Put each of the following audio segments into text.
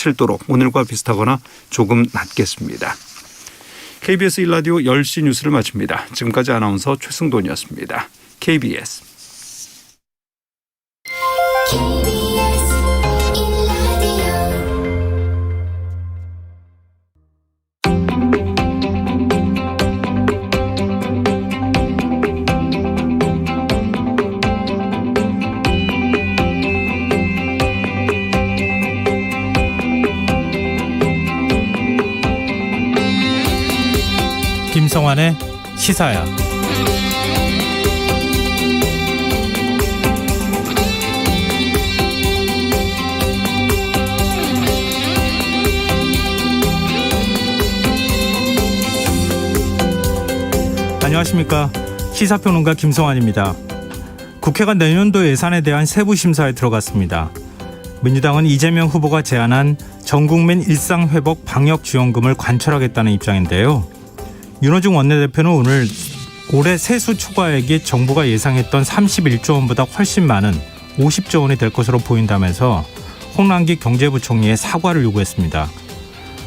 27도로 오늘과 비슷하거나 조금 낮겠습니다. KBS 1라디오 10시 뉴스를 마칩니다. 지금까지 아나운서 최승돈이었습니다. KBS 김성환의 시사야. 안녕하십니까. 시사평론가 김성환입니다. 국회가 내년도 예산에 대한 세부 심사에 들어갔습니다. 민주당은 이재명 후보가 제안한 전국민 일상회복 방역지원금을 관철하겠다는 입장인데요. 윤호중 원내대표는 오늘 올해 세수 초과액이 정부가 예상했던 31조 원보다 훨씬 많은 50조 원이 될 것으로 보인다면서 홍남기 경제부총리의 사과를 요구했습니다.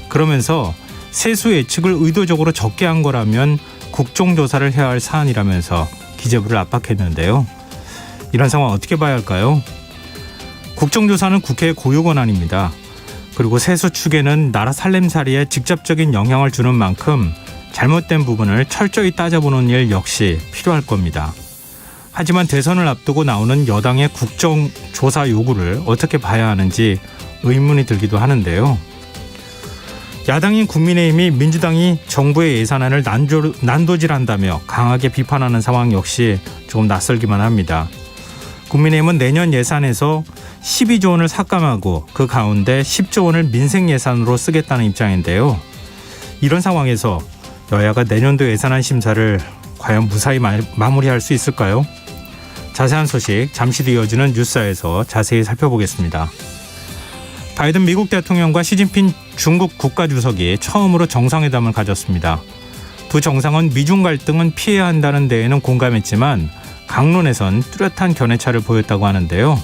그러면서 세수 예측을 의도적으로 적게 한 거라면 국정조사를 해야 할 사안이라면서 기재부를 압박했는데요. 이런 상황 어떻게 봐야 할까요? 국정조사는 국회의 고유 권한입니다. 그리고 세수 축에는 나라 살림살이에 직접적인 영향을 주는 만큼 잘못된 부분을 철저히 따져보는 일 역시 필요할 겁니다. 하지만 대선을 앞두고 나오는 여당의 국정조사 요구를 어떻게 봐야 하는지 의문이 들기도 하는데요. 야당인 국민의힘이 민주당이 정부의 예산안을 난도질한다며 강하게 비판하는 상황 역시 조금 낯설기만 합니다. 국민의힘은 내년 예산에서 12조 원을 삭감하고 그 가운데 10조 원을 민생 예산으로 쓰겠다는 입장인데요. 이런 상황에서 여야가 내년도 예산안 심사를 과연 무사히 마무리할 수 있을까요? 자세한 소식 잠시 뒤 이어지는 뉴스에서 자세히 살펴보겠습니다. 바이든 미국 대통령과 시진핑 중국 국가주석이 처음으로 정상회담을 가졌습니다. 두 정상은 미중 갈등은 피해야 한다는 데에는 공감했지만 강론에선 뚜렷한 견해차를 보였다고 하는데요.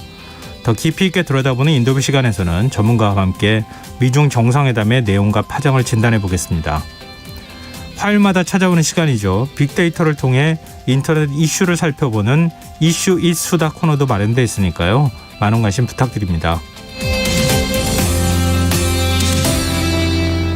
더 깊이 있게 들여다보는 인터뷰 시간에서는 전문가와 함께 미중 정상회담의 내용과 파장을 진단해 보겠습니다. 화요일마다 찾아오는 시간이죠. 빅데이터를 통해 인터넷 이슈를 살펴보는 이슈 이수다 코너도 마련되어 있으니까요. 많은 관심 부탁드립니다.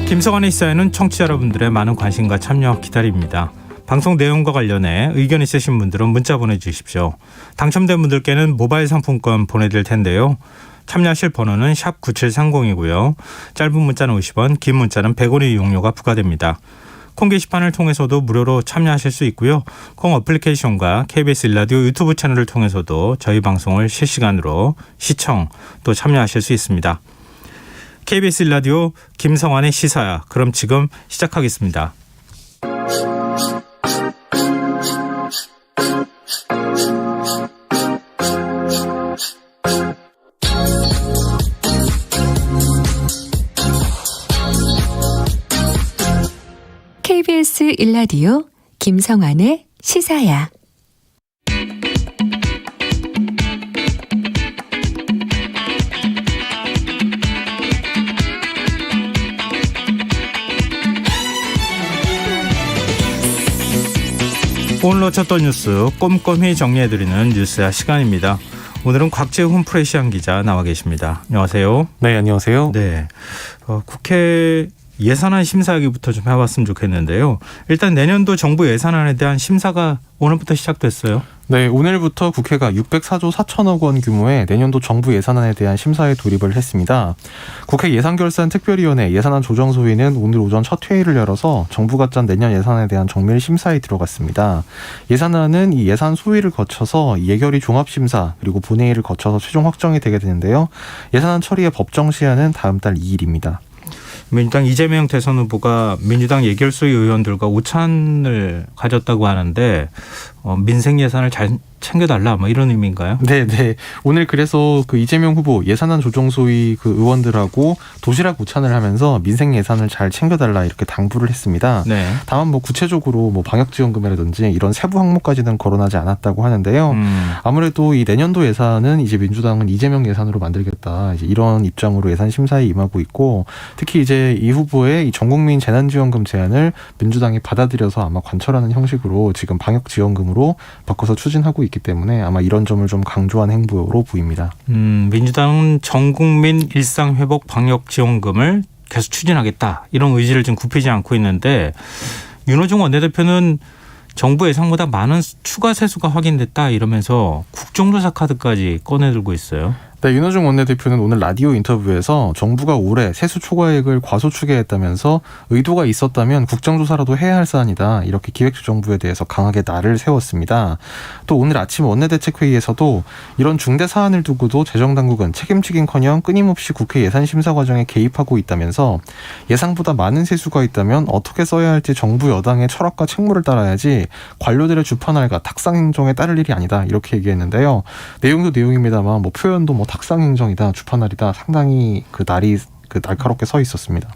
김성환의 시사에는 청취자 여러분들의 많은 관심과 참여 기다립니다. 방송 내용과 관련해 의견 있으신 분들은 문자 보내주십시오. 당첨된 분들께는 모바일 상품권 보내드릴 텐데요. 참여하실 번호는 샵 9730이고요. 짧은 문자는 50원, 긴 문자는 100원의 이용료가 부과됩니다. 콩 게시판을 통해서도 무료로 참여하실 수 있고요. 콩 어플리케이션과 KBS 1라디오 유튜브 채널을 통해서도 저희 방송을 실시간으로 시청 또 참여하실 수 있습니다. KBS 1라디오 김성환의 시사야. 그럼 지금 시작하겠습니다. KBS 1라디오 김성환의 시사야. 오늘 놓쳤던 뉴스 꼼꼼히 정리해드리는 뉴스야 시간입니다. 오늘은 곽재훈 프레시안 기자 나와 계십니다. 안녕하세요. 네, 안녕하세요. 네, 국회 예산안 심사하기부터 좀 해봤으면 좋겠는데요. 일단 내년도 정부 예산안에 대한 심사가 오늘부터 시작됐어요. 네, 오늘부터 국회가 604조 4천억 원 규모의 내년도 정부 예산안에 대한 심사에 돌입을 했습니다. 국회 예산결산특별위원회 예산안 조정소위는 오늘 오전 첫 회의를 열어서 정부가 짠 내년 예산안에 대한 정밀 심사에 들어갔습니다. 예산안은 이 예산 소위를 거쳐서 예결위 종합심사 그리고 본회의를 거쳐서 최종 확정이 되게 되는데요. 예산안 처리의 법정 시한은 다음 달 2일입니다. 민주당 이재명 대선 후보가 민주당 예결소위 의원들과 오찬을 가졌다고 하는데 민생 예산을 챙겨달라 뭐 이런 의미인가요? 네. 오늘 그래서 그 이재명 후보 예산안 조정 소위 그 의원들하고 도시락午餐을 하면서 민생 예산을 잘 챙겨달라 이렇게 당부를 했습니다. 네. 다만 뭐 구체적으로 뭐 방역지원금이라든지 이런 세부 항목까지는 거론하지 않았다고 하는데요. 아무래도 이 내년도 예산은 이제 민주당은 이재명 예산으로 만들겠다 이제 이런 입장으로 예산 심사에 임하고 있고, 특히 이제 이 후보의 이 전국민 재난지원금 제안을 민주당이 받아들여서 아마 관철하는 형식으로 지금 방역지원금으로 바꿔서 추진하고 있기 때문에 아마 이런 점을 좀 강조한 행보로 보입니다. 민주당은 전국민 일상회복 방역지원금을 계속 추진하겠다 이런 의지를 지금 굽히지 않고 있는데, 윤호중 원내대표는 정부 예상보다 많은 추가 세수가 확인됐다 이러면서 국정조사 카드까지 꺼내들고 있어요. 네, 윤호중 원내대표는 오늘 라디오 인터뷰에서 정부가 올해 세수 초과액을 과소추계했다면서 의도가 있었다면 국정조사라도 해야 할 사안이다 이렇게 기획조정부에 대해서 강하게 날을 세웠습니다. 또 오늘 아침 원내대책회의에서도 이런 중대 사안을 두고도 재정당국은 책임지긴커녕 끊임없이 국회 예산심사 과정에 개입하고 있다면서 예상보다 많은 세수가 있다면 어떻게 써야 할지 정부 여당의 철학과 책무를 따라야지 관료들의 주판알과 탁상행정에 따를 일이 아니다 이렇게 얘기했는데요. 내용도 내용입니다만 뭐 표현도 뭐 탁상행정이다, 주판알이다 상당히 그 날이 그 날카롭게 서 있었습니다.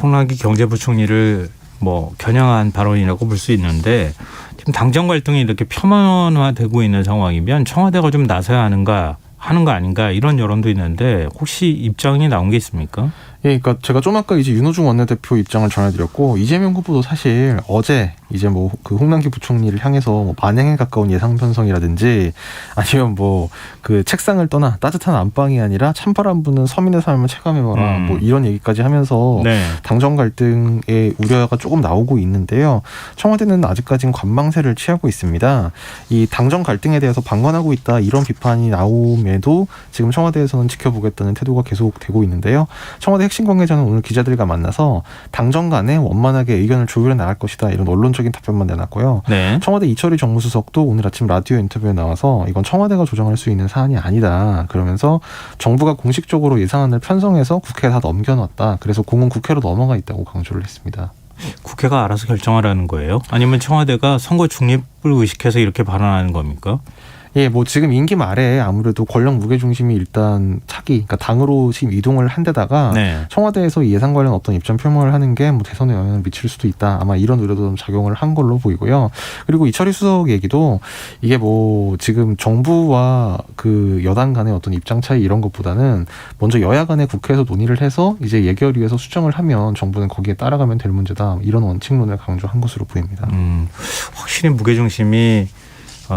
홍남기 경제부총리를 뭐 겨냥한 발언이라고 볼 수 있는데, 지금 당정 갈등이 이렇게 표면화되고 있는 상황이면 청와대가 좀 나서야 하는 거 아닌가 이런 여론도 있는데, 혹시 입장이 나온 게 있습니까? 예, 그러니까 제가 좀 아까 이제 윤호중 원내대표 입장을 전해드렸고, 이재명 후보도 사실 어제 이제 뭐 그 홍남기 부총리를 향해서 뭐 만행에 가까운 예상 편성이라든지 아니면 뭐 그 책상을 떠나 따뜻한 안방이 아니라 찬바람 부는 서민의 삶을 체감해봐라 뭐 이런 얘기까지 하면서 네. 당정 갈등의 우려가 조금 나오고 있는데요. 청와대는 아직까지는 관망세를 취하고 있습니다. 이 당정 갈등에 대해서 방관하고 있다 이런 비판이 나옴에도 지금 청와대에서는 지켜보겠다는 태도가 계속되고 있는데요. 청와대 핵심 관계자는 오늘 기자들과 만나서 당정 간에 원만하게 의견을 조율해 나갈 것이다 이런 언론적인 답변만 내놨고요. 네. 청와대 이철희 정무수석도 오늘 아침 라디오 인터뷰에 나와서 이건 청와대가 조정할 수 있는 사안이 아니다. 그러면서 정부가 공식적으로 예산안을 편성해서 국회에 다 넘겨놨다. 그래서 공은 국회로 넘어가 있다고 강조를 했습니다. 국회가 알아서 결정하라는 거예요? 아니면 청와대가 선거 중립을 의식해서 이렇게 발언하는 겁니까? 예, 뭐 지금 임기 말에 아무래도 권력 무게 중심이 일단 차기, 그러니까 당으로 지금 이동을 한 데다가 네. 청와대에서 이 예산 관련 어떤 입장 표명을 하는 게 뭐 대선에 영향을 미칠 수도 있다. 아마 이런 우려도 좀 작용을 한 걸로 보이고요. 그리고 이철희 수석 얘기도 이게 뭐 지금 정부와 그 여당 간의 어떤 입장 차이 이런 것보다는 먼저 여야 간에 국회에서 논의를 해서 이제 예결위에서 수정을 하면 정부는 거기에 따라가면 될 문제다. 이런 원칙론을 강조한 것으로 보입니다. 확실히 무게중심이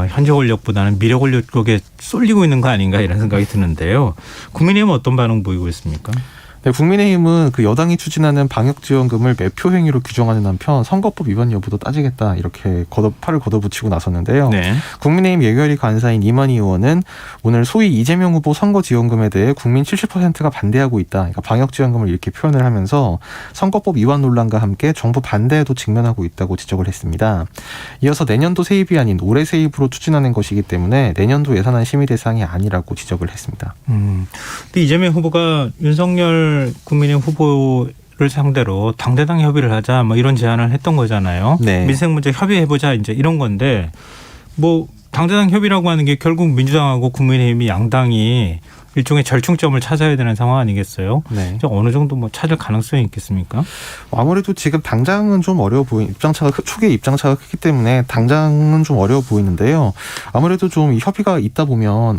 현재 권력보다는 미래 권력 쪽에 쏠리고 있는 거 아닌가 이런 생각이 드는데요. 국민의힘은 어떤 반응 보이고 있습니까? 네, 국민의힘은 그 여당이 추진하는 방역지원금을 매표 행위로 규정하는 한편 선거법 위반 여부도 따지겠다 이렇게 팔을 걷어붙이고 나섰는데요. 네. 국민의힘 예결위 간사인 이만희 의원은 오늘 소위 이재명 후보 선거지원금에 대해 국민 70%가 반대하고 있다. 그러니까 방역지원금을 이렇게 표현을 하면서 선거법 위반 논란과 함께 정부 반대에도 직면하고 있다고 지적을 했습니다. 이어서 내년도 세입이 아닌 올해 세입으로 추진하는 것이기 때문에 내년도 예산안 심의 대상이 아니라고 지적을 했습니다. 근데 이재명 후보가 윤석열 국민의힘 후보를 상대로 당대당 협의를 하자 뭐 이런 제안을 했던 거잖아요. 네. 민생 문제 협의해보자 이제 이런 건데, 뭐 당대당 협의라고 하는 게 결국 민주당하고 국민의힘이 양당이 일종의 절충점을 찾아야 되는 상황 아니겠어요? 네. 어느 정도 뭐 찾을 가능성이 있겠습니까? 아무래도 지금 당장은 좀 어려워 초기에 입장차가 크기 때문에 당장은 좀 어려워 보이는데요. 아무래도 좀 협의가 있다 보면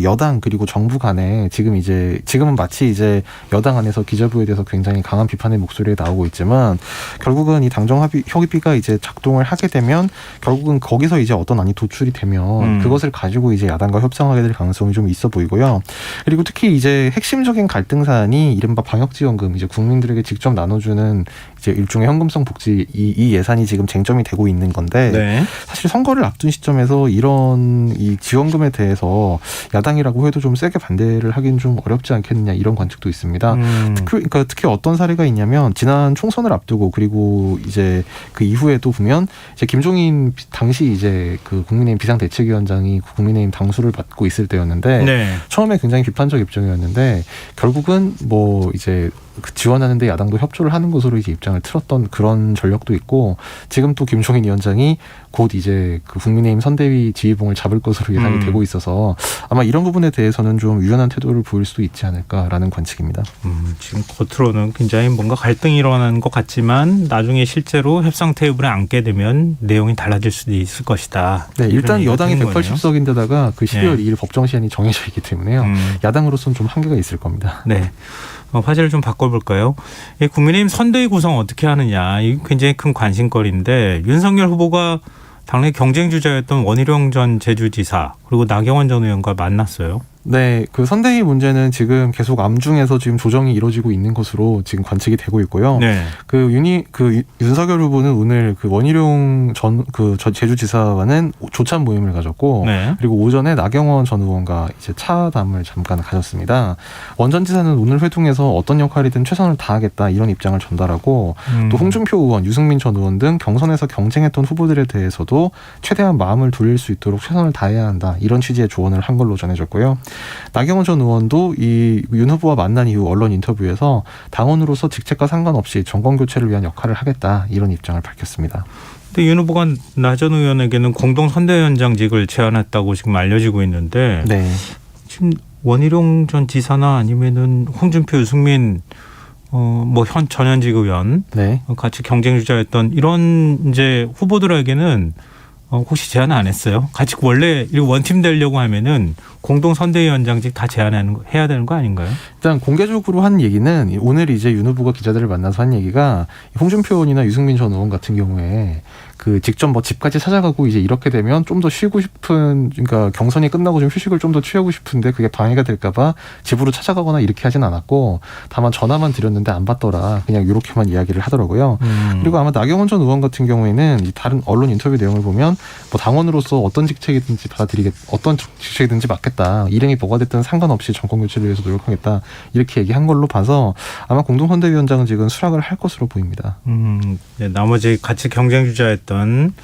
여당 그리고 정부 간에 지금은 마치 이제 여당 안에서 기재부에 대해서 굉장히 강한 비판의 목소리가 나오고 있지만 결국은 이 당정 협의가 이제 작동을 하게 되면 결국은 거기서 이제 어떤 안이 도출이 되면 그것을 가지고 이제 야당과 협상하게 될 가능성이 좀 있어 보이고요. 그리고 특히 이제 핵심적인 갈등 사안이 이른바 방역지원금, 이제 국민들에게 직접 나눠주는 이제 일종의 현금성 복지 이 예산이 지금 쟁점이 되고 있는 건데 네. 사실 선거를 앞둔 시점에서 이런 이 지원금에 대해서 야당이라고 해도 좀 세게 반대를 하긴 좀 어렵지 않겠느냐 이런 관측도 있습니다. 특히 어떤 사례가 있냐면 지난 총선을 앞두고 그리고 이제 그 이후에도 보면 이제 김종인 당시 이제 그 국민의힘 비상대책위원장이 국민의힘 당수를 맡고 있을 때였는데 네. 네. 처음에 굉장히 비판적 입장이었는데 결국은 뭐 이제 그 지원하는데 야당도 협조를 하는 것으로 이제 입장을 틀었던 그런 전력도 있고 지금 또 김종인 위원장이 곧 이제 그 국민의힘 선대위 지휘봉을 잡을 것으로 예상이 되고 있어서 아마 이런 부분에 대해서는 좀 유연한 태도를 보일 수도 있지 않을까라는 관측입니다. 지금 겉으로는 굉장히 뭔가 갈등이 일어나는 것 같지만 나중에 실제로 협상 테이블에 앉게 되면 내용이 달라질 수도 있을 것이다. 네, 일단 여당이 거네요. 180석인데다가 그 12월 네. 2일 법정 시한이 정해져 있기 때문에요. 야당으로서는 좀 한계가 있을 겁니다. 네. 화제를 좀 바꿔볼까요? 이 국민의힘 선대위 구성 어떻게 하느냐. 이 굉장히 큰 관심거리인데 윤석열 후보가 당내 경쟁 주자였던 원희룡 전 제주지사 그리고 나경원 전 의원과 만났어요. 네, 그 선대위 문제는 지금 계속 암중에서 지금 조정이 이루어지고 있는 것으로 지금 관측이 되고 있고요. 네. 윤석열 후보는 오늘 그 원희룡 제주지사와는 조찬 모임을 가졌고, 네. 그리고 오전에 나경원 전 의원과 이제 차담을 잠깐 가졌습니다. 원 전 지사는 오늘 회동에서 어떤 역할이든 최선을 다하겠다 이런 입장을 전달하고, 또 홍준표 의원, 유승민 전 의원 등 경선에서 경쟁했던 후보들에 대해서도 최대한 마음을 돌릴 수 있도록 최선을 다해야 한다 이런 취지의 조언을 한 걸로 전해졌고요. 나경원 전 의원도 이 윤 후보와 만난 이후 언론 인터뷰에서 당원으로서 직책과 상관없이 정권 교체를 위한 역할을 하겠다 이런 입장을 밝혔습니다. 근데 윤 후보가 나 전 의원에게는 공동 선대위원장직을 제안했다고 지금 알려지고 있는데 네. 지금 원희룡 전 지사나 아니면은 홍준표, 유승민 현 전현직 의원 네. 같이 경쟁 주자였던 이런 이제 후보들에게는 혹시 제안 안 했어요? 같이 원래 원팀 되려고 하면은 공동 선대위원장직 다 해야 되는 거 아닌가요? 일단 공개적으로 한 얘기는 오늘 이제 윤 후보가 기자들을 만나서 한 얘기가 홍준표 의원이나 유승민 전 의원 같은 경우에 그 직접 뭐 집까지 찾아가고 이제 이렇게 되면 좀 더 쉬고 싶은 그러니까 경선이 끝나고 좀 휴식을 좀 더 취하고 싶은데 그게 방해가 될까봐 집으로 찾아가거나 이렇게 하진 않았고 다만 전화만 드렸는데 안 받더라 그냥 이렇게만 이야기를 하더라고요. 그리고 아마 나경원 전 의원 같은 경우에는 이 다른 언론 인터뷰 내용을 보면 뭐 당원으로서 어떤 직책이든지 어떤 직책이든지 맡겠다 이름이 뭐가 됐든 상관없이 정권 교체를 위해서 노력하겠다 이렇게 얘기한 걸로 봐서 아마 공동선대위원장은 지금 수락을 할 것으로 보입니다. 네, 나머지 같이 경쟁 주자였던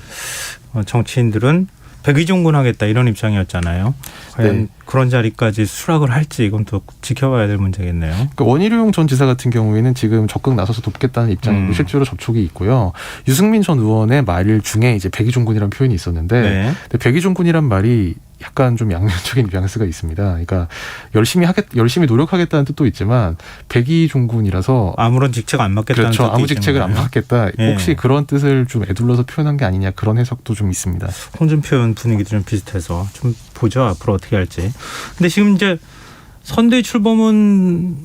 정치인들은 백의종군 하겠다 이런 입장이었잖아요. 과연 네. 그런 자리까지 수락을 할지 이건 또 지켜봐야 될 문제겠네요. 그러니까 원희룡 전 지사 같은 경우에는 지금 적극 나서서 돕겠다는 입장이고 실제로 접촉이 있고요. 유승민 전 의원의 말 중에 이제 백의종군이라는 표현이 있었는데 네. 근데 백의종군이란 말이 약간 좀 양면적인 뉘앙스가 있습니다. 그러니까 열심히 노력하겠다는 뜻도 있지만 백의종군이라서 아무런 직책 안 맡겠다는 그렇죠. 뜻도 아무 직책을 안 있잖아요. 맡겠다. 네. 혹시 그런 뜻을 좀 애둘러서 표현한 게 아니냐 그런 해석도 좀 있습니다. 홍준표 의원 분위기도 좀 비슷해서 좀 보죠 앞으로 어떻게 할지. 근데 지금 이제 선대 출범은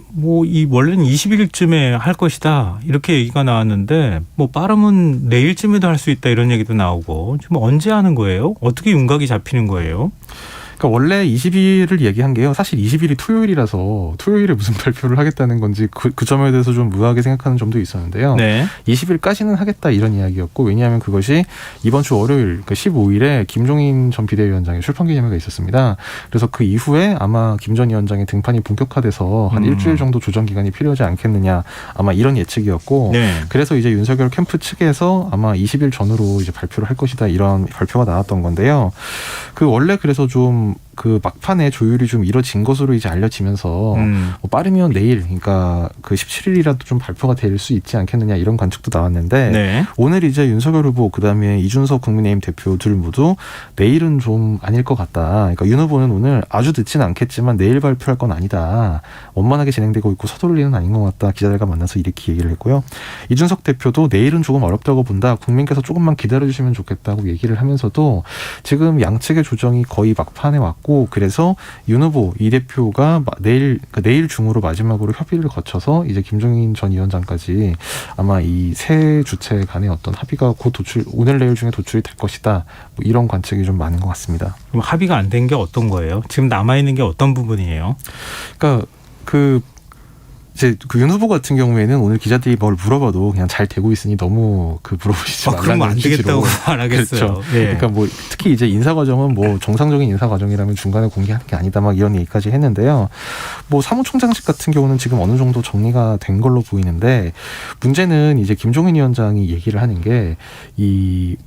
원래는 20일쯤에 할 것이다 이렇게 얘기가 나왔는데 빠르면 내일쯤에도 할 수 있다 이런 얘기도 나오고 지금 언제 하는 거예요? 어떻게 윤곽이 잡히는 거예요? 그러니까 원래 20일을 얘기한 게요. 사실 20일이 토요일이라서 토요일에 무슨 발표를 하겠다는 건지 그 점에 대해서 좀 의아하게 생각하는 점도 있었는데요. 네. 20일까지는 하겠다 이런 이야기였고 왜냐하면 그것이 이번 주 월요일 그러니까 15일에 김종인 전 비대위원장의 출판기념회가 있었습니다. 그래서 그 이후에 아마 김 전 위원장의 등판이 본격화돼서 한 일주일 정도 조정 기간이 필요하지 않겠느냐 아마 이런 예측이었고 네. 그래서 이제 윤석열 캠프 측에서 아마 20일 전후로 이제 발표를 할 것이다 이런 발표가 나왔던 건데요. 그 원래 그래서 좀 그 막판에 조율이 좀 이뤄진 것으로 이제 알려지면서 뭐 빠르면 내일 그러니까 그 17일이라도 좀 발표가 될 수 있지 않겠느냐 이런 관측도 나왔는데 네. 오늘 이제 윤석열 후보 그다음에 이준석 국민의힘 대표 둘 모두 내일은 좀 아닐 것 같다. 그러니까 윤 후보는 오늘 아주 늦지는 않겠지만 내일 발표할 건 아니다. 원만하게 진행되고 있고 서두를 일은 아닌 것 같다. 기자들과 만나서 이렇게 얘기를 했고요. 이준석 대표도 내일은 조금 어렵다고 본다. 국민께서 조금만 기다려주시면 좋겠다고 얘기를 하면서도 지금 양측의 조정이 거의 막판에 왔고 그래서 윤 후보 이 대표가 내일 중으로 마지막으로 협의를 거쳐서 이제 김종인 전 위원장까지 아마 이 세 주체 간의 어떤 합의가 곧 오늘 내일 중에 도출이 될 것이다. 뭐 이런 관측이 좀 많은 것 같습니다. 그럼 합의가 안 된 게 어떤 거예요? 지금 남아 있는 게 어떤 부분이에요? 그러니까 이제 그 윤 후보 같은 경우에는 오늘 기자들이 뭘 물어봐도 그냥 잘 되고 있으니 너무 물어보시지 말라는 그러면 안 되겠다고 말하겠어요. 그렇죠. 예. 그러니까 특히 이제 인사 과정은 정상적인 인사 과정이라면 중간에 공개하는 게 아니다 막 이런 얘기까지 했는데요. 사무총장직 같은 경우는 지금 어느 정도 정리가 된 걸로 보이는데 문제는 이제 김종인 위원장이 얘기를 하는 게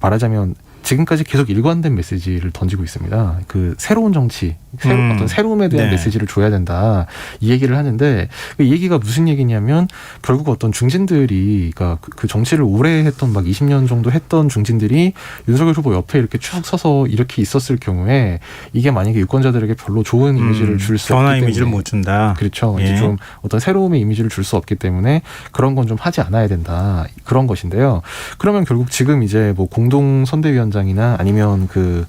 말하자면 지금까지 계속 일관된 메시지를 던지고 있습니다. 그 새로운 정치, 어떤 새로움에 대한 네. 메시지를 줘야 된다 이 얘기를 하는데 이 얘기가 무슨 얘기냐면 결국 어떤 중진들이 그러니까 그 정치를 오래 했던 막 20년 정도 했던 중진들이 윤석열 후보 옆에 이렇게 쭉 서서 이렇게 있었을 경우에 이게 만약에 유권자들에게 별로 좋은 이미지를 줄 수 없기 변화 때문에 이미지를 못 준다. 그렇죠. 예. 이제 좀 어떤 새로움의 이미지를 줄 수 없기 때문에 그런 건 좀 하지 않아야 된다. 그런 것인데요. 그러면 결국 지금 이제 뭐 공동 선대위원장이나 아니면 그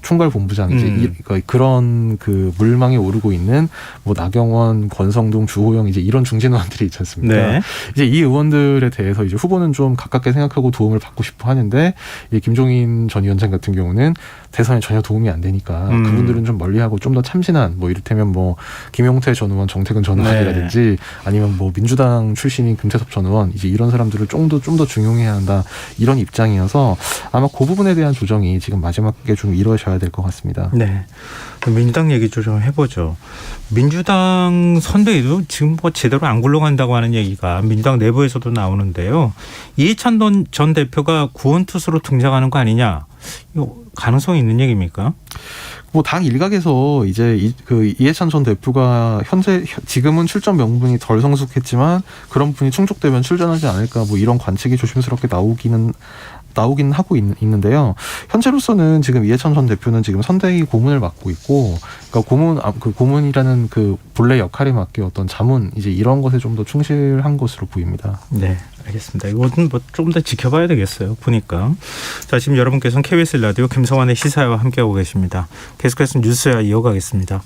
총괄 본부장 이제 그런 그 물망에 오르고 있는 뭐 나경원, 권성동, 주호영 이제 이런 중진 의원들이 있지 않습니까? 네. 이제 이 의원들에 대해서 이제 후보는 좀 가깝게 생각하고 도움을 받고 싶어 하는데 이 김종인 전 위원장 같은 경우는 대선에 전혀 도움이 안 되니까 그분들은 좀 멀리하고 좀 더 참신한 뭐 이를테면 뭐 김용태 전 의원, 정태근 전 의원이라든지 아니면 뭐 민주당 출신인 금태섭 전 의원 이제 이런 사람들을 좀 더 중용해야 한다 이런 입장이어서 아마 그 부분에 대한 조정이 지금 마지막에 좀 이루어져야 될 것 같습니다. 네. 민주당 얘기 좀 해보죠. 민주당 선대위도 지금 뭐 제대로 안 굴러간다고 하는 얘기가 민주당 내부에서도 나오는데요. 이해찬 전 대표가 구원투수로 등장하는 거 아니냐? 이거 가능성이 있는 얘기입니까? 뭐 당 일각에서 이제 그 이해찬 전 대표가 현재 지금은 출전 명분이 덜 성숙했지만 그런 분이 충족되면 출전하지 않을까 뭐 이런 관측이 조심스럽게 나오긴 하고 있는데요. 현재로서는 지금 이해찬 전 대표는 지금 선대위 고문을 맡고 있고, 그러니까 고문이라는 그 본래 역할에 맞게 어떤 자문 이제 이런 것에 좀 더 충실한 것으로 보입니다. 네, 알겠습니다. 이거는 뭐 좀 더 지켜봐야 되겠어요. 보니까. 자, 지금 여러분께서는 KBS 라디오 김성환의 시사와 함께하고 계십니다. 계속해서 뉴스야 이어가겠습니다.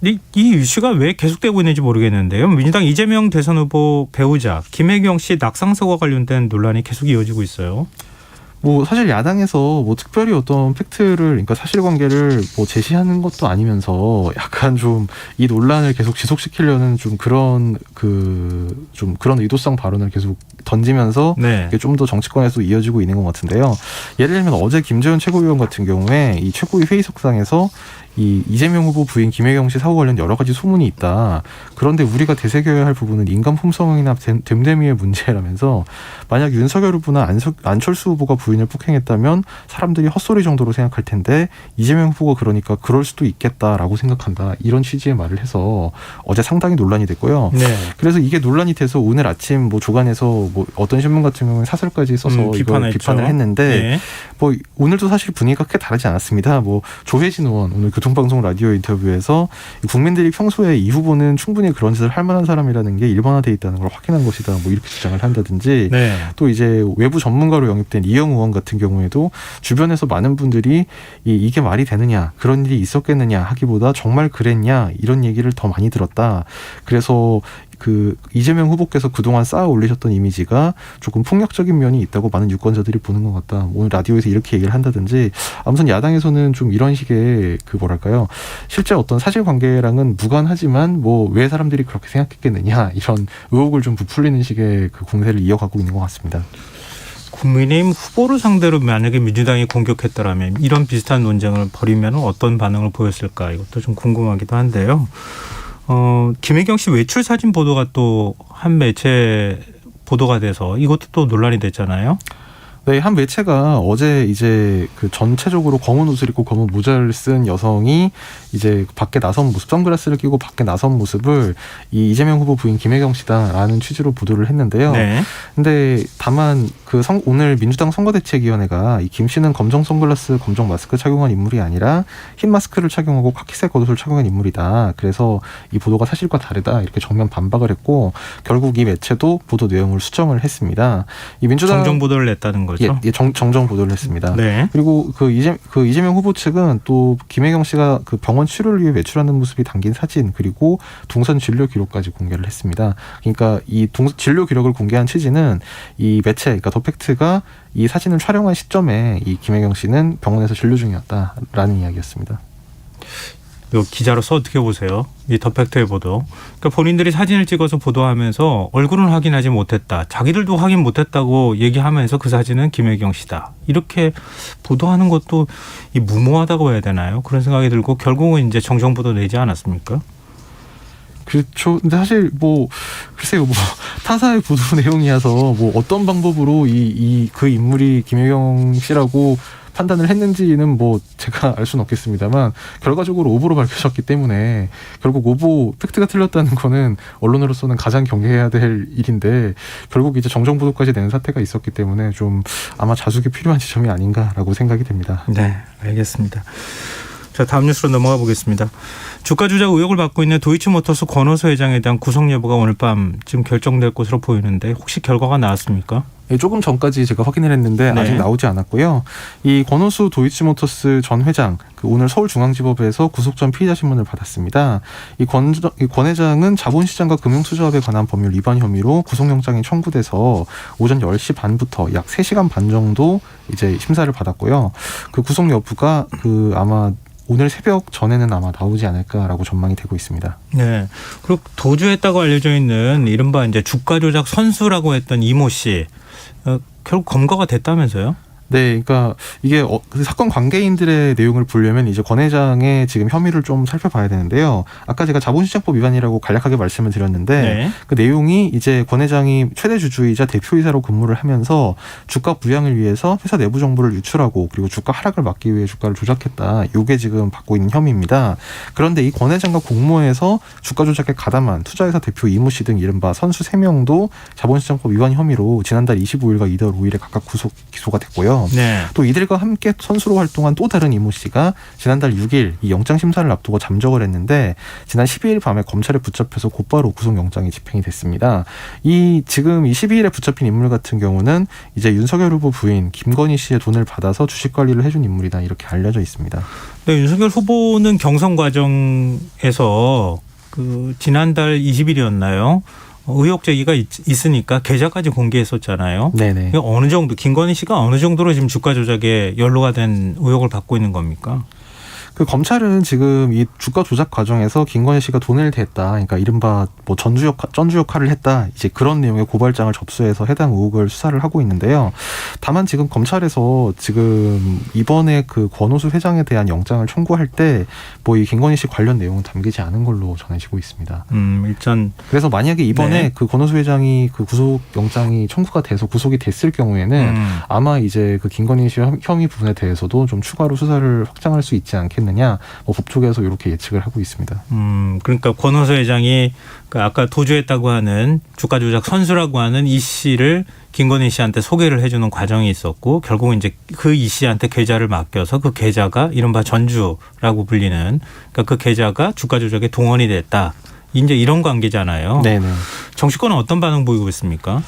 이 이슈가 왜 계속되고 있는지 모르겠는데요. 민주당 이재명 대선 후보 배우자 김혜경 씨 낙상사고와 관련된 논란이 계속 이어지고 있어요. 뭐 사실 야당에서 뭐 특별히 어떤 팩트를 그러니까 사실관계를 뭐 제시하는 것도 아니면서 약간 좀 이 논란을 계속 지속시키려는 좀 그런 의도성 발언을 계속 던지면서 네. 이게 좀 더 정치권에서 이어지고 있는 것 같은데요. 예를 들면 어제 김재현 최고위원 같은 경우에 이 최고위 회의석상에서 이 이재명 후보 부인 김혜경 씨 사고 관련 여러 가지 소문이 있다. 그런데 우리가 되새겨야 할 부분은 인간 품성이나 됨됨이의 문제라면서 만약 윤석열 후보나 안철수 후보가 부인을 폭행했다면 사람들이 헛소리 정도로 생각할 텐데 이재명 후보가 그러니까 그럴 수도 있겠다라고 생각한다. 이런 취지의 말을 해서 어제 상당히 논란이 됐고요. 네. 그래서 이게 논란이 돼서 오늘 아침 뭐 조간에서 뭐 어떤 신문 같은 경우는 사설까지 써서 이걸 비판을 했는데 네. 뭐 오늘도 사실 분위기가 크게 다르지 않았습니다. 뭐 조혜진 의원 오늘 교통방송 라디오 인터뷰에서 국민들이 평소에 이 후보는 충분히 그런 짓을 할 만한 사람이라는 게 일반화돼 있다는 걸 확인한 것이다. 뭐 이렇게 주장을 한다든지 네. 또 이제 외부 전문가로 영입된 이영 의원 같은 경우에도 주변에서 많은 분들이 이게 말이 되느냐 그런 일이 있었겠느냐 하기보다 정말 그랬냐 이런 얘기를 더 많이 들었다. 그래서 그 이재명 후보께서 그동안 쌓아 올리셨던 이미지가 조금 폭력적인 면이 있다고 많은 유권자들이 보는 것 같다. 오늘 라디오에서 이렇게 얘기를 한다든지 아무튼 야당에서는 좀 이런 식의 그 뭐랄까요 실제 어떤 사실관계랑은 무관하지만 뭐 왜 사람들이 그렇게 생각했겠느냐 이런 의혹을 좀 부풀리는 식의 그 공세를 이어가고 있는 것 같습니다. 국민의힘 후보를 상대로 만약에 민주당이 공격했더라면 이런 비슷한 논쟁을 벌이면 어떤 반응을 보였을까 이것도 좀 궁금하기도 한데요. 김혜경 씨 외출 사진 보도가 또 한 매체 보도가 돼서 이것도 또 논란이 됐잖아요. 네, 한 매체가 어제 이제 그 전체적으로 검은 옷을 입고 검은 모자를 쓴 여성이 이제 밖에 나선 모습, 선글라스를 끼고 밖에 나선 모습을 이 이재명 후보 부인 김혜경 씨다라는 취지로 보도를 했는데요. 네. 근데 다만 오늘 민주당 선거대책위원회가 이 김 씨는 검정 선글라스, 검정 마스크 착용한 인물이 아니라 흰 마스크를 착용하고 카키색 겉옷을 착용한 인물이다. 그래서 이 보도가 사실과 다르다 이렇게 정면 반박을 했고 결국 이 매체도 보도 내용을 수정을 했습니다. 이 민주당 정정 보도를 냈다는 거죠. 예, 정정 보도를 했습니다. 네. 그리고 그 이재명 후보 측은 또 김혜경 씨가 그 병원 치료를 위해 외출하는 모습이 담긴 사진 그리고 동선 진료 기록까지 공개를 했습니다. 그러니까 이 진료 기록을 공개한 취지는 이 매체, 그러니까 더 팩트가 이 사진을 촬영한 시점에 이 김혜경 씨는 병원에서 진료 중이었다라는 이야기였습니다. 이 기자로서 어떻게 보세요? 이 더 팩트의 보도. 그러니까 본인들이 사진을 찍어서 보도하면서 얼굴은 확인하지 못했다. 자기들도 확인 못했다고 얘기하면서 그 사진은 김혜경 씨다. 이렇게 보도하는 것도 이 무모하다고 해야 되나요? 그런 생각이 들고 결국은 이제 정정 보도 내지 않았습니까? 그렇죠. 근데 사실 글쎄요, 타사의 보도 내용이어서 어떤 방법으로 그 인물이 김혜경 씨라고 판단을 했는지는 제가 알 수는 없겠습니다만 결과적으로 오보로 밝혀졌기 때문에 결국 오보 팩트가 틀렸다는 거는 언론으로서는 가장 경계해야 될 일인데 결국 이제 정정 보도까지 내는 사태가 있었기 때문에 좀 아마 자숙이 필요한 지점이 아닌가라고 생각이 됩니다. 네, 알겠습니다. 자, 다음 뉴스로 넘어가 보겠습니다. 주가 조작 의혹을 받고 있는 도이치모터스 권오수 회장에 대한 구속 여부가 오늘 밤 지금 결정될 것으로 보이는데 혹시 결과가 나왔습니까? 예, 조금 전까지 제가 확인을 했는데 네. 아직 나오지 않았고요. 이 권오수 도이치모터스 전 회장 오늘 서울중앙지법에서 구속 전 피의자 신문을 받았습니다. 이 권 회장은 자본시장과 금융투자업에 관한 법률 위반 혐의로 구속영장이 청구돼서 오전 10시 반부터 약 3시간 반 정도 이제 심사를 받았고요. 그 구속 여부가 아마 오늘 새벽 전에는 아마 나오지 않을까라고 전망이 되고 있습니다. 네. 그리고 도주했다고 알려져 있는 이른바 이제 주가 조작 선수라고 했던 이모 씨, 결국 검거가 됐다면서요? 네, 그러니까 이게 그 사건 관계인들의 내용을 보려면 이제 권 회장의 지금 혐의를 좀 살펴봐야 되는데요. 아까 제가 자본시장법 위반이라고 간략하게 말씀을 드렸는데 네. 그 내용이 이제 권 회장이 최대 주주이자 대표이사로 근무를 하면서 주가 부양을 위해서 회사 내부 정보를 유출하고 그리고 주가 하락을 막기 위해 주가를 조작했다. 이게 지금 받고 있는 혐의입니다. 그런데 이 권 회장과 공모해서 주가 조작에 가담한 투자회사 대표 이모 씨 등 이른바 선수 3명도 자본시장법 위반 혐의로 지난달 25일과 이달 5일에 각각 기소가 됐고요. 네. 또 이들과 함께 선수로 활동한 또 다른 이모 씨가 지난달 6일 이 영장 심사를 앞두고 잠적을 했는데 지난 12일 밤에 검찰에 붙잡혀서 곧바로 구속영장이 집행이 됐습니다. 지금 이 12일에 붙잡힌 인물 같은 경우는 이제 윤석열 후보 부인 김건희 씨의 돈을 받아서 주식 관리를 해준 인물이다 이렇게 알려져 있습니다. 네, 윤석열 후보는 경선 과정에서 지난달 20일이었나요? 의혹 제기가 있으니까 계좌까지 공개했었잖아요. 네네. 어느 정도 김건희 씨가 어느 정도로 지금 주가 조작에 연루가 된 의혹을 받고 있는 겁니까? 그 검찰은 지금 이 주가 조작 과정에서 김건희 씨가 돈을 댔다. 그러니까 이른바 전주 역할을 했다. 이제 그런 내용의 고발장을 접수해서 해당 의혹을 수사를 하고 있는데요. 다만 지금 검찰에서 지금 이번에 그 권오수 회장에 대한 영장을 청구할 때 이 김건희 씨 관련 내용은 담기지 않은 걸로 전해지고 있습니다. 일단 그래서 만약에 이번에 네. 그 권오수 회장이 그 구속 영장이 청구가 돼서 구속이 됐을 경우에는 아마 이제 그 김건희 씨 혐의 부분에 대해서도 좀 추가로 수사를 확장할 수 있지 않겠느냐. 법조계에서 이렇게 예측을 하고 있습니다. 그러니까 권오수 회장이 아까 도주했다고 하는 주가 조작 선수라고 하는 이 씨를 김건희 씨한테 소개를 해주는 과정이 있었고 결국은 이제 그 이 씨한테 계좌를 맡겨서 그 계좌가 이른바 전주라고 불리는 그러니까 그 계좌가 주가 조작에 동원이 됐다. 이제 이런 관계잖아요. 네네. 정치권은 어떤 반응 보이고 있습니까?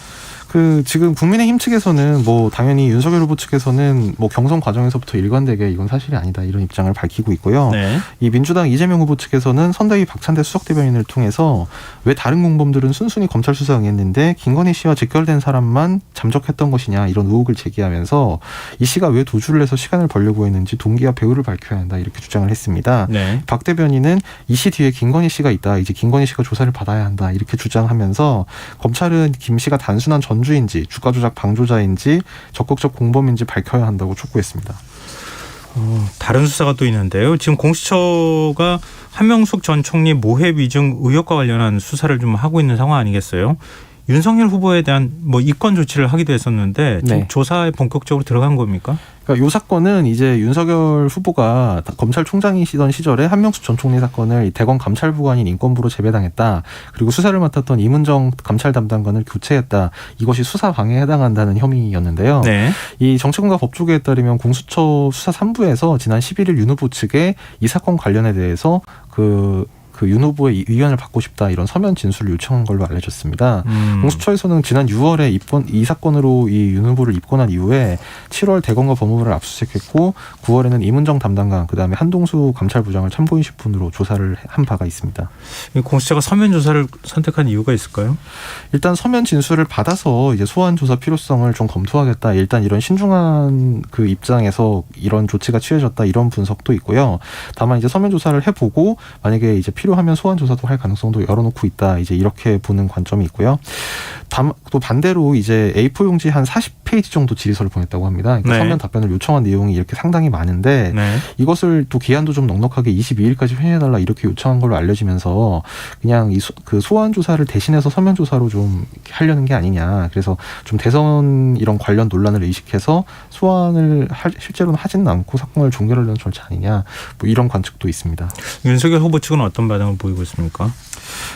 지금 국민의힘 측에서는 당연히 윤석열 후보 측에서는 경선 과정에서부터 일관되게 이건 사실이 아니다 이런 입장을 밝히고 있고요. 네. 이 민주당 이재명 후보 측에서는 선대위 박찬대 수석대변인을 통해서 왜 다른 공범들은 순순히 검찰 수사 응했는데 김건희 씨와 직결된 사람만 잠적했던 것이냐 이런 의혹을 제기하면서 이 씨가 왜 도주를 해서 시간을 벌려고 했는지 동기와 배우를 밝혀야 한다 이렇게 주장을 했습니다. 네. 박 대변인은 이 씨 뒤에 김건희 씨가 있다. 이제 김건희 씨가 조사를 받아야 한다 이렇게 주장하면서 검찰은 김 씨가 단순한 전주인지 주가 조작 방조자인지 적극적 공범인지 밝혀야 한다고 촉구했습니다. 다른 수사가 또 있는데요. 지금 공수처가 한명숙 전 총리 모해 위증 의혹과 관련한 수사를 좀 하고 있는 상황 아니겠어요? 윤석열 후보에 대한 이권 조치를 하기도 했었는데 지금 네. 조사에 본격적으로 들어간 겁니까? 그러니까 이 사건은 이제 윤석열 후보가 검찰총장이시던 시절에 한명숙 전 총리 사건을 대검 감찰부가 아닌 인권부로 재배당했다. 그리고 수사를 맡았던 이문정 감찰 담당관을 교체했다. 이것이 수사 방해에 해당한다는 혐의였는데요. 네. 이 정치권과 법조계에 따르면 공수처 수사 3부에서 지난 11일 윤 후보 측에 이 사건 관련에 대해서 윤 후보의 의견을 받고 싶다 이런 서면 진술을 요청한 걸로 알려졌습니다. 공수처에서는 지난 6월에 이 사건으로 이 윤 후보를 입건한 이후에 7월 대검과 법무부를 압수수색했고 9월에는 이문정 담당관 그다음에 한동수 감찰부장을 참고인 10분으로 조사를 한 바가 있습니다. 공수처가 서면 조사를 선택한 이유가 있을까요? 일단 서면 진술을 받아서 이제 소환 조사 필요성을 좀 검토하겠다. 일단 이런 신중한 그 입장에서 이런 조치가 취해졌다 이런 분석도 있고요. 다만 이제 서면 조사를 해보고 만약에 이제 필요하면 소환 조사도 할 가능성도 열어놓고 있다. 이제 이렇게 보는 관점이 있고요. 또 반대로 이제 A4 용지 한 40 10페이지 정도 질의서를 보냈다고 합니다. 그러니까 네. 서면 답변을 요청한 내용이 이렇게 상당히 많은데 네. 이것을 또 기한도 좀 넉넉하게 22일까지 회의해달라 이렇게 요청한 걸로 알려지면서 그냥 그 소환 조사를 대신해서 서면 조사로 좀 하려는 게 아니냐. 그래서 좀 대선 이런 관련 논란을 의식해서 소환을 실제로는 하지는 않고 사건을 종결하려는 절차 아니냐. 뭐 이런 관측도 있습니다. 윤석열 후보 측은 어떤 반응을 보이고 있습니까?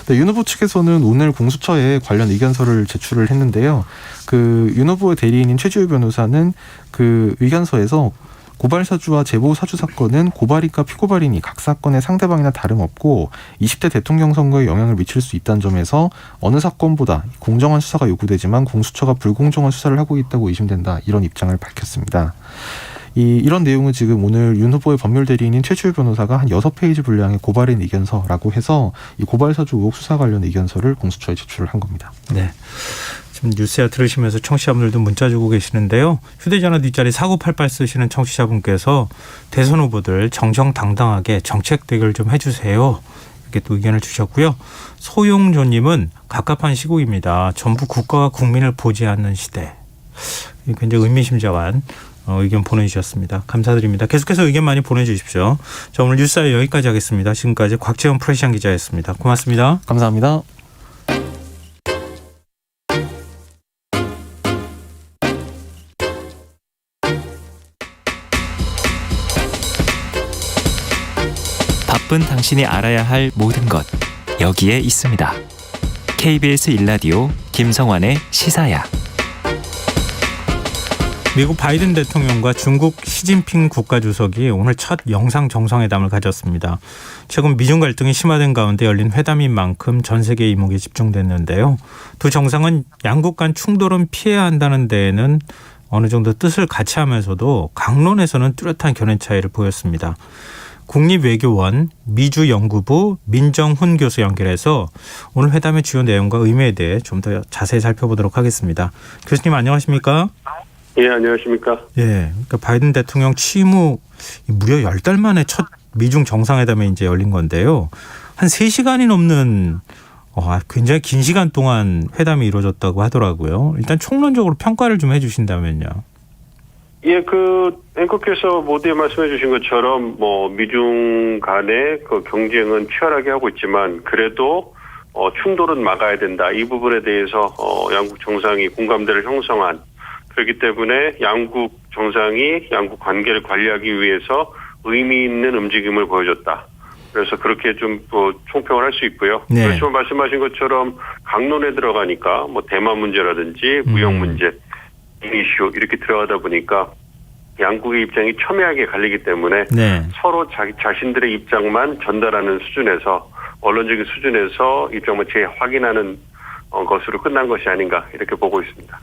네, 윤 후보 측에서는 오늘 공수처에 관련 의견서를 제출을 했는데요. 그 윤 후보의 대리인인 최지우 변호사는 그 의견서에서 고발 사주와 제보 사주 사건은 고발인과 피고발인이 각 사건의 상대방이나 다름없고 20대 대통령 선거에 영향을 미칠 수 있다는 점에서 어느 사건보다 공정한 수사가 요구되지만 공수처가 불공정한 수사를 하고 있다고 의심된다. 이런 입장을 밝혔습니다. 이런 내용은 지금 오늘 윤 후보의 법률 대리인인 최주일 변호사가 한 6페이지 분량의 고발인 의견서라고 해서 이 고발사주 의혹 수사 관련 의견서를 공수처에 제출을 한 겁니다. 네. 지금 뉴스야 들으시면서 청취자분들도 문자 주고 계시는데요. 휴대전화 뒷자리 4988 쓰시는 청취자분께서 대선 후보들 정정당당하게 정책 대결 좀 해주세요. 이렇게 또 의견을 주셨고요. 소용조님은 갑갑한 시국입니다. 전부 국가와 국민을 보지 않는 시대. 굉장히 의미심장한 의견 보내주셨습니다. 감사드립니다. 계속해서 의견 많이 보내주십시오. 자, 오늘 뉴스아이 여기까지 하겠습니다. 지금까지 곽재원 프레시안 기자였습니다. 고맙습니다. 감사합니다. 바쁜 당신이 알아야 할 모든 것 여기에 있습니다. KBS 1라디오 김성환의 시사야. 미국 바이든 대통령과 중국 시진핑 국가주석이 오늘 첫 영상 정상회담을 가졌습니다. 최근 미중 갈등이 심화된 가운데 열린 회담인 만큼 전 세계 이목이 집중됐는데요. 두 정상은 양국 간 충돌은 피해야 한다는 데에는 어느 정도 뜻을 같이 하면서도 강론에서는 뚜렷한 견해 차이를 보였습니다. 국립외교원 미주연구부 민정훈 교수 연결해서 오늘 회담의 주요 내용과 의미에 대해 좀 더 자세히 살펴보도록 하겠습니다. 교수님 안녕하십니까? 예, 안녕하십니까? 예, 그러니까 바이든 대통령 취임 후 무려 10달 만에 첫 미중 정상회담에 이제 열린 건데요. 한 3시간이 넘는 굉장히 긴 시간 동안 회담이 이루어졌다고 하더라고요. 일단 총론적으로 평가를 좀 해주신다면요. 예, 앵커께서 모두에 말씀해 주신 것처럼, 미중 간의 그 경쟁은 치열하게 하고 있지만, 그래도, 충돌은 막아야 된다. 이 부분에 대해서, 양국 정상이 공감대를 형성한, 그렇기 때문에 양국 정상이 양국 관계를 관리하기 위해서 의미 있는 움직임을 보여줬다. 그래서 그렇게 좀 총평을 할 수 있고요. 네. 그렇지만 말씀하신 것처럼 강론에 들어가니까 대만 문제라든지 무역 문제, 이슈 이렇게 들어가다 보니까 양국의 입장이 첨예하게 갈리기 때문에 네. 서로 자신들의 입장만 전달하는 수준에서 언론적인 수준에서 입장만 재확인하는 것으로 끝난 것이 아닌가 이렇게 보고 있습니다.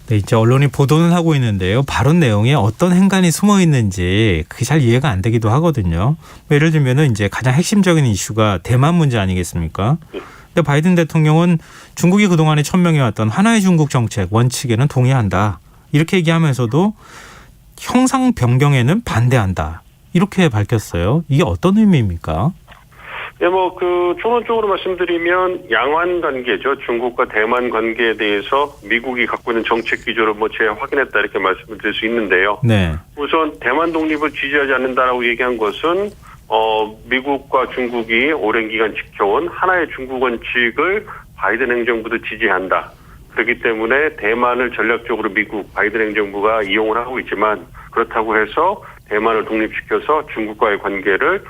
네, 이제 언론이 보도는 하고 있는데요. 발언 내용에 어떤 행간이 숨어 있는지 그게 잘 이해가 안 되기도 하거든요. 예를 들면은 이제 가장 핵심적인 이슈가 대만 문제 아니겠습니까? 근데 바이든 대통령은 중국이 그동안에 천명해왔던 하나의 중국 정책 원칙에는 동의한다. 이렇게 얘기하면서도 형상 변경에는 반대한다. 이렇게 밝혔어요. 이게 어떤 의미입니까? 네, 총론적으로 말씀드리면 양안 관계죠. 중국과 대만 관계에 대해서 미국이 갖고 있는 정책 기조를 재확인했다 이렇게 말씀을 드릴 수 있는데요. 네. 우선 대만 독립을 지지하지 않는다라고 얘기한 것은 미국과 중국이 오랜 기간 지켜온 하나의 중국 원칙을 바이든 행정부도 지지한다. 그렇기 때문에 대만을 전략적으로 미국 바이든 행정부가 이용을 하고 있지만 그렇다고 해서 대만을 독립시켜서 중국과의 관계를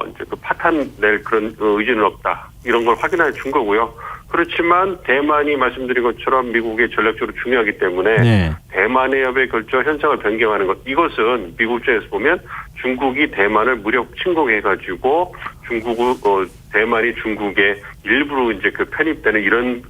이제 파탄 낼 그런 의지는 없다. 이런 걸 확인해 준 거고요. 그렇지만 대만이 말씀드린 것처럼 미국의 전략적으로 중요하기 때문에 네. 대만의 협의 결정 현상을 변경하는 것. 이것은 미국 입장에서 보면 중국이 대만을 무력 침공해가지고 대만이 중국의 일부로 이제 편입되는 이런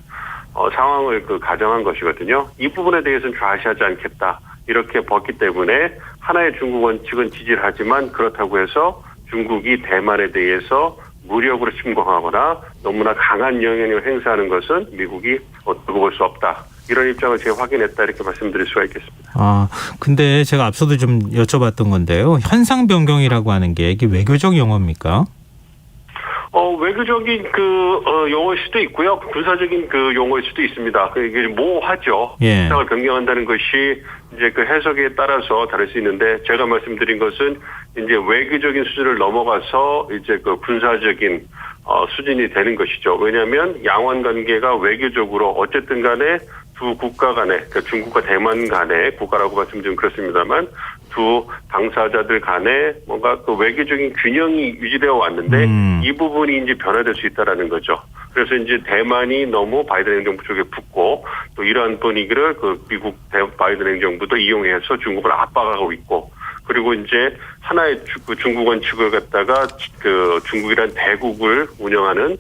상황을 가정한 것이거든요. 이 부분에 대해서는 좌시하지 않겠다. 이렇게 봤기 때문에 하나의 중국 원칙은 지지를 하지만 그렇다고 해서 중국이 대만에 대해서 무력으로 침공하거나 너무나 강한 영향력을 행사하는 것은 미국이 두고 볼 수 없다. 이런 입장을 제가 확인했다 이렇게 말씀드릴 수가 있겠습니다. 근데 제가 앞서도 좀 여쭤봤던 건데요. 현상 변경이라고 하는 게 이게 외교적 용어입니까? 외교적인 용어일 수도 있고요. 군사적인 용어일 수도 있습니다. 이게 모호하죠. 예. 입장을 변경한다는 것이 이제 그 해석에 따라서 다를 수 있는데 제가 말씀드린 것은 이제 외교적인 수준을 넘어가서 이제 그 군사적인 수준이 되는 것이죠. 왜냐하면 양원 관계가 외교적으로 어쨌든 간에 두 국가 간에, 그러니까 중국과 대만 간의 국가라고 말씀드리면 그렇습니다만 두 당사자들 간에 뭔가 그 외교적인 균형이 유지되어 왔는데 이 부분이 이제 변화될 수 있다라는 거죠. 그래서 이제 대만이 너무 바이든 행정부 쪽에 붙고 또 이러한 분위기를 그 미국 바이든 행정부도 이용해서 중국을 압박하고 있고 그리고 이제 하나의 중국원 측을 갖다가 그 중국이란 대국을 운영하는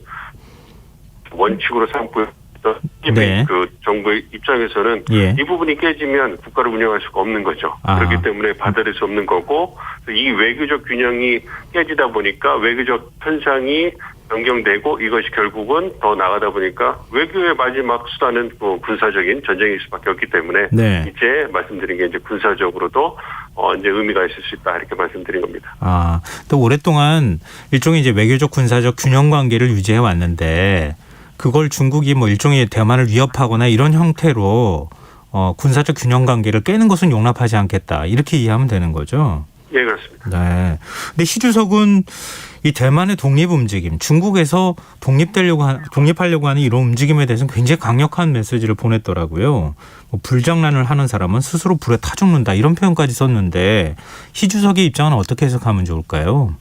원칙으로 삼고 네. 그 정부의 입장에서는 예. 이 부분이 깨지면 국가를 운영할 수가 없는 거죠. 그렇기 때문에 받아들일 수 없는 거고 이 외교적 균형이 깨지다 보니까 외교적 현상이 변경되고 이것이 결국은 더 나가다 보니까 외교의 마지막 수단은 군사적인 전쟁일 수밖에 없기 때문에 네. 이제 말씀드린 게 이제 군사적으로도 이제 의미가 있을 수 있다 이렇게 말씀드린 겁니다. 또 오랫동안 일종의 이제 외교적 군사적 균형 관계를 유지해 왔는데 그걸 중국이 뭐 일종의 대만을 위협하거나 이런 형태로 군사적 균형 관계를 깨는 것은 용납하지 않겠다 이렇게 이해하면 되는 거죠. 예, 그렇습니다. 네. 근데 시 주석은 이 대만의 독립 움직임, 중국에서 독립하려고 하는 이런 움직임에 대해서는 굉장히 강력한 메시지를 보냈더라고요. 뭐 불장난을 하는 사람은 스스로 불에 타 죽는다 이런 표현까지 썼는데 시 주석의 입장은 어떻게 해석하면 좋을까요?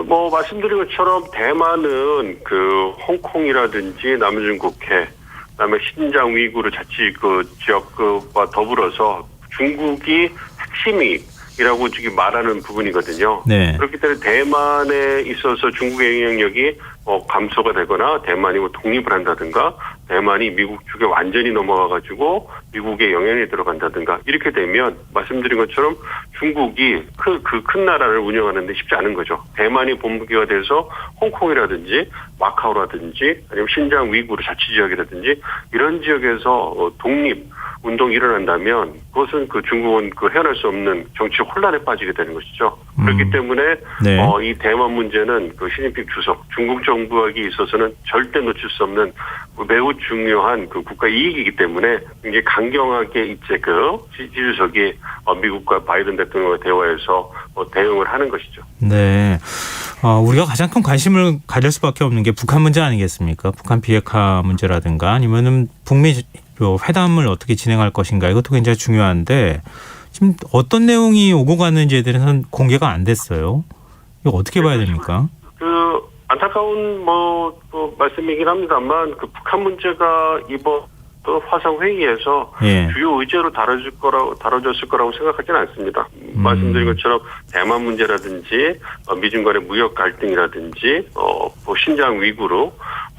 뭐 말씀드린 것처럼 대만은 그 홍콩이라든지 남중국해, 그다음에 신장 위구르 자치 그 지역과 더불어서 중국이 핵심이라고 지금 말하는 부분이거든요. 네. 그렇기 때문에 대만에 있어서 중국의 영향력이 감소가 되거나 대만이 독립을 한다든가 대만이 미국 쪽에 완전히 넘어가가지고 미국의 영향이 들어간다든가 이렇게 되면 말씀드린 것처럼 중국이 그 큰 나라를 운영하는데 쉽지 않은 거죠. 대만이 본부기가 돼서 홍콩이라든지 마카오라든지 아니면 신장 위구르 자치지역이라든지 이런 지역에서 독립 운동이 일어난다면 그것은 그 중국은 헤어날 수 없는 정치 혼란에 빠지게 되는 것이죠. 그렇기 때문에 네. 이 대만 문제는 그 시진핑 주석 중국 정부에게 있어서는 절대 놓칠 수 없는 매우 중요한 그 국가 이익이기 때문에 굉장히 강경하게 이제 시 주석이 미국과 바이든 대통령과 대화해서 대응을 하는 것이죠. 네. 우리가 가장 큰 관심을 가질 수밖에 없는 게 북한 문제 아니겠습니까? 북한 비핵화 문제라든가 아니면은 북미 회담을 어떻게 진행할 것인가 이것도 굉장히 중요한데 지금 어떤 내용이 오고 가는지에 대해서는 공개가 안 됐어요. 이거 어떻게 봐야 됩니까? 안타까운 말씀이긴 합니다만 북한 문제가 이번 화상 회의에서 예. 주요 의제로 다뤄졌을 거라고 생각하지는 않습니다. 말씀드린 것처럼 대만 문제라든지 미중 간의 무역 갈등이라든지 신장 위구르,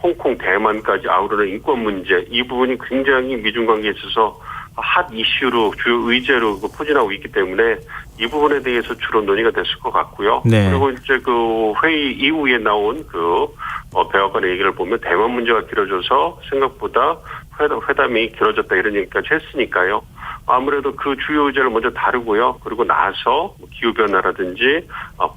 홍콩, 대만까지 아우르는 인권 문제 이 부분이 굉장히 미중 관계에 있어서 핫 이슈로 주요 의제로 포진하고 있기 때문에 이 부분에 대해서 주로 논의가 됐을 것 같고요. 네. 그리고 이제 회의 이후에 나온 백악관의 얘기를 보면 대만 문제가 길어져서 생각보다 회담이 길어졌다 이런 얘기까지 했으니까요. 아무래도 그 주요 의제를 먼저 다루고요. 그리고 나서 기후변화라든지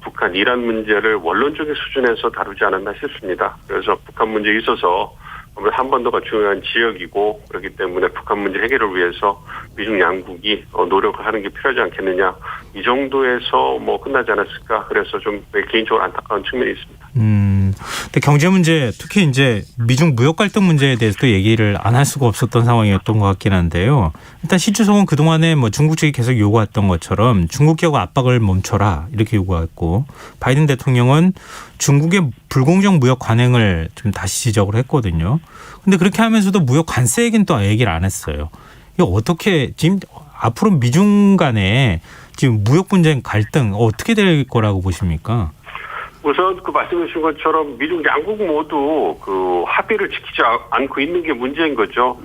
북한 이란 문제를 원론적인 수준에서 다루지 않았나 싶습니다. 그래서 북한 문제에 있어서 아무래도 한반도가 중요한 지역이고 그렇기 때문에 북한 문제 해결을 위해서 미중 양국이 노력을 하는 게 필요하지 않겠느냐. 이 정도에서 끝나지 않았을까. 그래서 좀 개인적으로 안타까운 측면이 있습니다. 근데 경제 문제 특히 이제 미중 무역 갈등 문제에 대해서도 얘기를 안 할 수가 없었던 상황이었던 것 같긴 한데요. 일단 시 주석은 그동안에 중국 측이 계속 요구했던 것처럼 중국 기업 압박을 멈춰라 이렇게 요구했고 바이든 대통령은 중국의 불공정 무역 관행을 좀 다시 지적을 했거든요. 근데 그렇게 하면서도 무역 관세 얘기는 또 얘기를 안 했어요. 이거 어떻게 지금 앞으로 미중 간에 지금 무역 분쟁 갈등 어떻게 될 거라고 보십니까? 우선 말씀해 주신 것처럼 미중 양국 모두 합의를 지키지 않고 있는 게 문제인 거죠.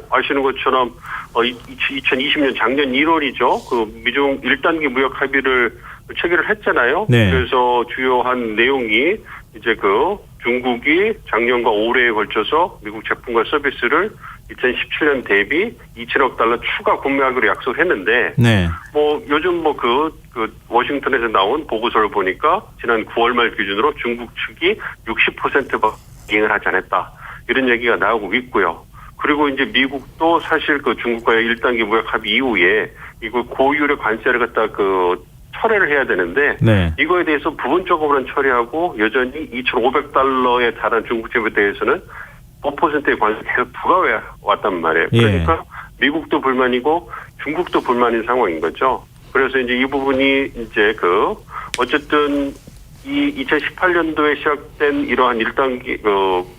아시는 것처럼 2020년 작년 1월이죠. 미중 1단계 무역 합의를 체결을 했잖아요. 네. 그래서 주요한 내용이 이제 그 중국이 작년과 올해에 걸쳐서 미국 제품과 서비스를 2017년 대비 2천억 달러 추가 구매하기로 약속했는데 네. 뭐 요즘 뭐 그 워싱턴에서 나온 보고서를 보니까 지난 9월 말 기준으로 중국 측이 60%가 이행을 하지 않았다. 이런 얘기가 나오고 있고요. 그리고 이제 미국도 사실 그 중국과의 1단계 무역 합의 이후에 이거 고율의 관세를 갖다 그 철회를 해야 되는데 네. 이거에 대해서 부분적으로는 처리하고 여전히 2,500달러에 달한 중국 제품에 대해서는 5%의 관세 계속 부과해 왔단 말이에요. 예. 그러니까 미국도 불만이고 중국도 불만인 상황인 거죠. 그래서 이제 이 부분이 이제 그 어쨌든 이 2018년도에 시작된 이러한 1단계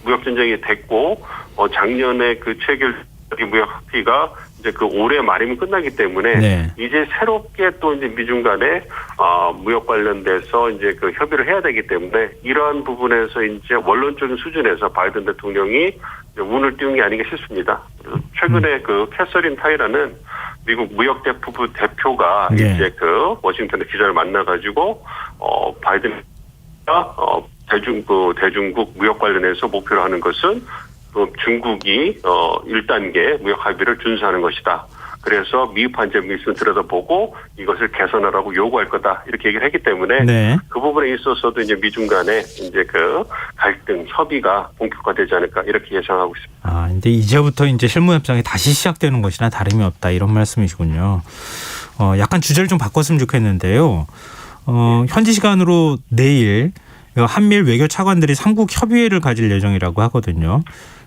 무역 전쟁이 됐고 작년에 그 체결 무역 합의가 이제 그 올해 말이면 끝나기 때문에 네. 이제 새롭게 또 이제 미중 간에 무역 관련돼서 이제 그 협의를 해야 되기 때문에 이러한 부분에서 이제 원론적인 수준에서 바이든 대통령이 운을 띄운 게 아닌가 싶습니다. 그래서 최근에 그 캐서린 타이라는 미국 무역대표부 대표가 네. 이제 그 워싱턴에 기자를 만나가지고 바이든가 대중국 무역 관련해서 목표로 하는 것은 중국이 1단계 무역 합의를 준수하는 것이다. 그래서 미흡한 점이 있으면 들여다보고 이것을 개선하라고 요구할 거다. 이렇게 얘기를 했기 때문에 네. 그 부분에 있어서도 이제 미중 간에 이제 그 갈등 협의가 본격화되지 않을까 이렇게 예상하고 있습니다. 아, 근데 이제부터 이제 실무 협상이 다시 시작되는 것이나 다름이 없다 이런 말씀이시군요. 약간 주제를 좀 바꿨으면 좋겠는데요. 현지 시간으로 내일 한미일 외교 차관들이 3국 협의회를 가질 예정이라고 하거든요.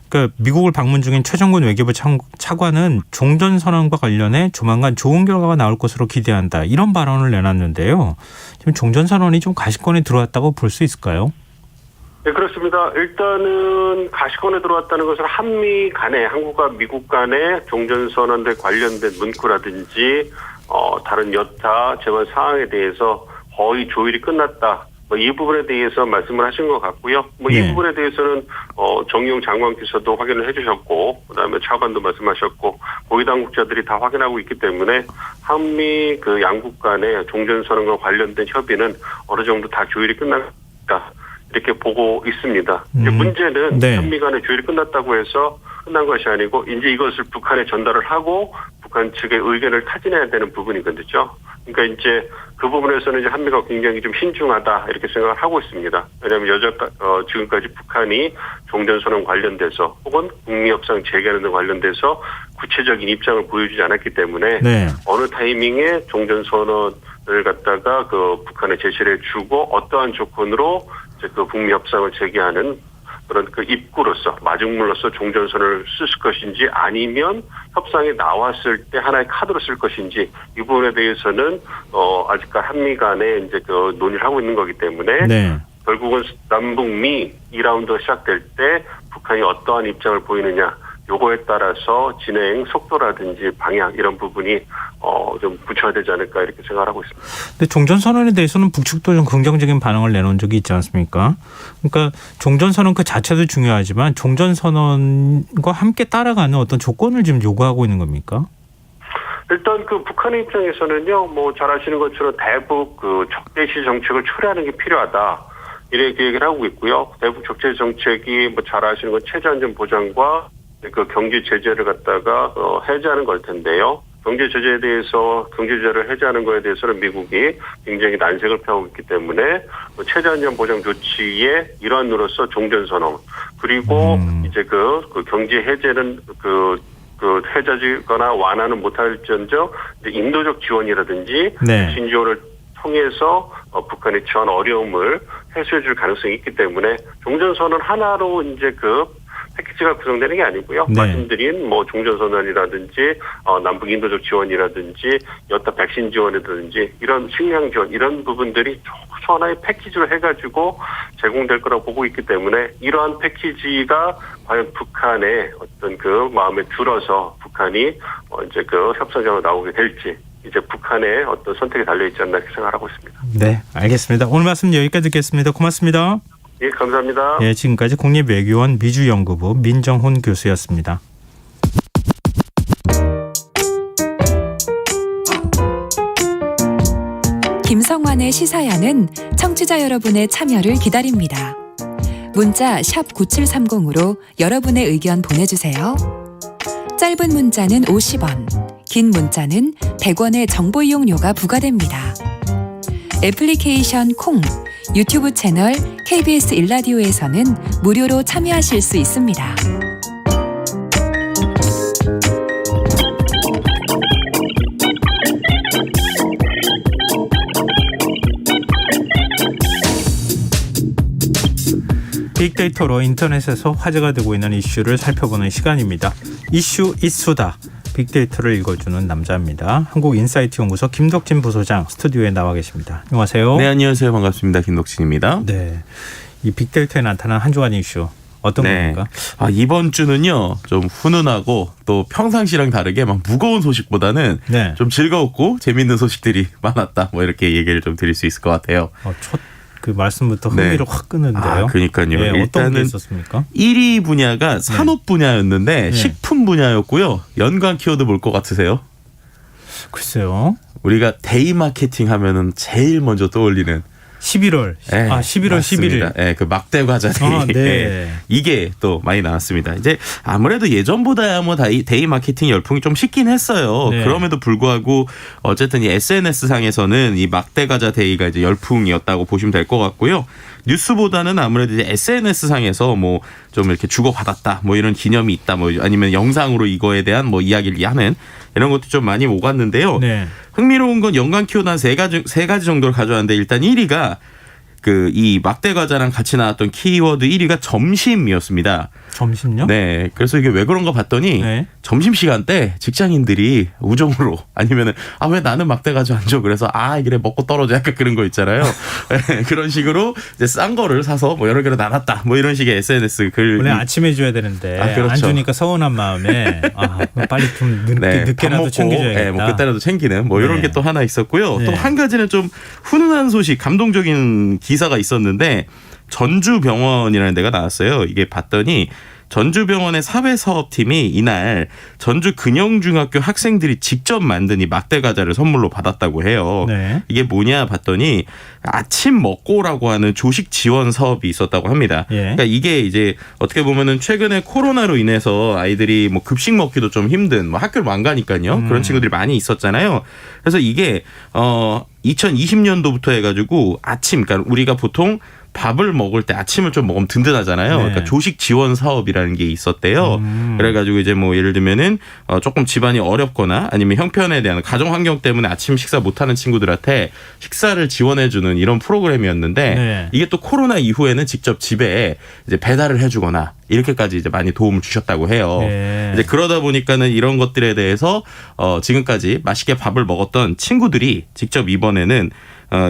그러니까 미국을 방문 중인 최정근 외교부 차관은 종전선언과 관련해 조만간 좋은 결과가 나올 것으로 기대한다. 이런 발언을 내놨는데요. 지금 종전선언이 좀 가시권에 들어왔다고 볼 수 있을까요? 네, 그렇습니다. 일단은 가시권에 들어왔다는 것은 한미 간에 한국과 미국 간에 종전선언에 관련된 문구라든지 다른 여타 재원 사항에 대해서 거의 조율이 끝났다. 이 부분에 대해서 말씀을 하신 것 같고요. 이 네. 부분에 대해서는 정용 장관께서도 확인을 해주셨고, 그다음에 차관도 말씀하셨고, 고위 당국자들이 다 확인하고 있기 때문에 한미 그 양국 간의 종전선언과 관련된 협의는 어느 정도 다 조율이 끝났다 이렇게 보고 있습니다. 이제 문제는 네. 한미 간의 조율이 끝났다고 해서 끝난 것이 아니고 이제 이것을 북한에 전달을 하고 북한 측의 의견을 타진해야 되는 부분이거든요. 그러니까 이제 그 부분에서는 이제 한미가 굉장히 좀 신중하다 이렇게 생각을 하고 있습니다. 왜냐하면 지금까지 북한이 종전선언 관련돼서 혹은 북미협상 재개하는 데 관련돼서 구체적인 입장을 보여주지 않았기 때문에 네. 어느 타이밍에 종전선언을 갖다가 그 북한에 제시를 해주고 어떠한 조건으로 이제 그 북미협상을 재개하는 그런 그 입구로서 마중물로서 종전선언을 쓸 것인지 아니면 협상에 나왔을 때 하나의 카드로 쓸 것인지 이 부분에 대해서는 아직까지 한미 간에 이제 그 논의를 하고 있는 거기 때문에 네. 결국은 남북미 2라운드가 시작될 때 북한이 어떠한 입장을 보이느냐 요거에 따라서 진행 속도라든지 방향 이런 부분이 좀 구체화되지 않을까 이렇게 생각을 하고 있습니다. 근데 종전선언에 대해서는 북측도 좀 긍정적인 반응을 내놓은 적이 있지 않습니까? 그러니까 종전선언 그 자체도 중요하지만 종전선언과 함께 따라가는 어떤 조건을 지금 요구하고 있는 겁니까? 일단 그 북한의 입장에서는요, 뭐 잘 아시는 것처럼 대북 그 적대시 정책을 초래하는 게 필요하다. 이렇게 얘기를 하고 있고요. 대북 적대시 정책이 뭐 잘 아시는 건 체제 안전 보장과 그 경제 제재를 갖다가 해제하는 걸 텐데요. 경제 제재를 해제하는 거에 대해서는 미국이 굉장히 난색을 표하고 있기 때문에 체제 안전 보장 조치의 일환으로서 종전선언 그리고 이제 그 경제 해제는 해제지거나 완화는 못할지언정 인도적 지원이라든지 네. 신지원을 통해서 북한이 처한 어려움을 해소해줄 가능성이 있기 때문에 종전선언 하나로 이제 그 패키지가 구성되는 게 아니고요. 네. 말씀드린 뭐 종전선언이라든지 남북 인도적 지원이라든지 여타 백신 지원이라든지 이런 식량 지원 이런 부분들이 하나의 패키지로 해가지고 제공될 거라고 보고 있기 때문에 이러한 패키지가 과연 북한의 어떤 그 마음에 들어서 북한이 이제 그 협상장으로 나오게 될지 이제 북한의 어떤 선택이 달려 있지 않나 이렇게 생각하고 있습니다. 네, 알겠습니다. 오늘 말씀 여기까지 듣겠습니다. 고맙습니다. 예, 감사합니다. 예, 지금까지 국립외교원 미주연구부 민정훈 교수였습니다. 김성환의 시사야는 청취자 여러분의 참여를 기다립니다. 문자 샵 9730으로 여러분의 의견 보내주세요. 짧은 문자는 50원, 긴 문자는 100원의 정보 이용료가 부과됩니다. 애플리케이션 콩, 유튜브 채널 KBS 일라디오에서는 무료로 참여하실 수 있습니다. 빅데이터로 인터넷에서 화제가 되고 있는 이슈를 살펴보는 시간입니다. 이슈 이수다. 빅데이터를 읽어주는 남자입니다. 한국인사이트 연구소 김덕진 부소장 스튜디오에 나와 계십니다. 안녕하세요. 네, 안녕하세요. 반갑습니다. 김덕진입니다. 네, 이 빅데이터에 나타난 한 주간 이슈 어떤 겁니까? 이번 주는요, 좀 훈훈하고 또 평상시랑 다르게 막 무거운 소식보다는 네. 좀 즐거웠고 재밌는 소식들이 많았다. 뭐 이렇게 얘기를 좀 드릴 수 있을 것 같아요. 첫 그 말씀부터 흥미를 확 끄는데요. 그러니까요. 네, 어떤 게 일단은 있었습니까? 1위 분야가 산업 분야였는데 네. 식품 분야였고요. 연관 키워드 뭘 것 같으세요? 글쎄요. 우리가 데이 마케팅 하면은 제일 먼저 떠올리는 11월. 11월 11일. 네, 그 막대 과자 데이. 네. 이게 또 많이 나왔습니다. 이제 아무래도 예전보다야 뭐 데이 마케팅 열풍이 좀 식긴 했어요. 네. 그럼에도 불구하고 어쨌든 이 SNS 상에서는 이 막대 과자 데이가 이제 열풍이었다고 보시면 될 것 같고요. 뉴스보다는 아무래도 이제 SNS 상에서 뭐 좀 이렇게 주고받았다, 뭐 이런 기념이 있다, 뭐 아니면 영상으로 이거에 대한 뭐 이야기를 하는 이런 것도 좀 많이 오갔는데요. 네. 흥미로운 건 연관 키워드 한 세 가지 정도를 가져왔는데 일단 1위가 그 이 막대 과자랑 같이 나왔던 키워드 1위가 점심이었습니다. 점심요? 네. 그래서 이게 왜 그런가 봤더니 네. 점심시간 때 직장인들이 우정으로 아니면은 왜 나는 막대 과자 안 줘? 그래서 이래 먹고 떨어져 약간 그런 거 있잖아요. 네, 그런 식으로 이제 싼 거를 사서 뭐 여러 개로 나눴다. 뭐 이런 식의 SNS 글. 원래 아침에 줘야 되는데 그렇죠. 안 주니까 서운한 마음에 빨리 좀 늦게라도 밥 먹고, 챙겨줘야겠다. 뭐 그때라도 챙기는 뭐 이런 네. 게 또 하나 있었고요. 네. 또 한 가지는 좀 훈훈한 소식, 감동적인 기사가 있었는데 전주병원이라는 데가 나왔어요. 이게 봤더니 전주병원의 사회사업팀이 이날 전주 근영중학교 학생들이 직접 만든 이 막대 과자를 선물로 받았다고 해요. 네. 이게 뭐냐 봤더니 아침 먹고라고 하는 조식 지원 사업이 있었다고 합니다. 예. 그러니까 이게 이제 어떻게 보면은 최근에 코로나로 인해서 아이들이 뭐 급식 먹기도 좀 힘든 뭐 학교를 안 가니까요. 그런 친구들이 많이 있었잖아요. 그래서 이게 2020년도부터 해가지고 아침, 그러니까 우리가 보통 밥을 먹을 때 아침을 좀 먹으면 든든하잖아요. 네. 그러니까 조식 지원 사업이라는 게 있었대요. 그래가지고 이제 뭐 예를 들면은 조금 집안이 어렵거나 아니면 형편에 대한 가정 환경 때문에 아침 식사 못하는 친구들한테 식사를 지원해주는 이런 프로그램이었는데 네. 이게 또 코로나 이후에는 직접 집에 이제 배달을 해주거나 이렇게까지 이제 많이 도움을 주셨다고 해요. 네. 이제 그러다 보니까는 이런 것들에 대해서 지금까지 맛있게 밥을 먹었던 친구들이 직접 이번에는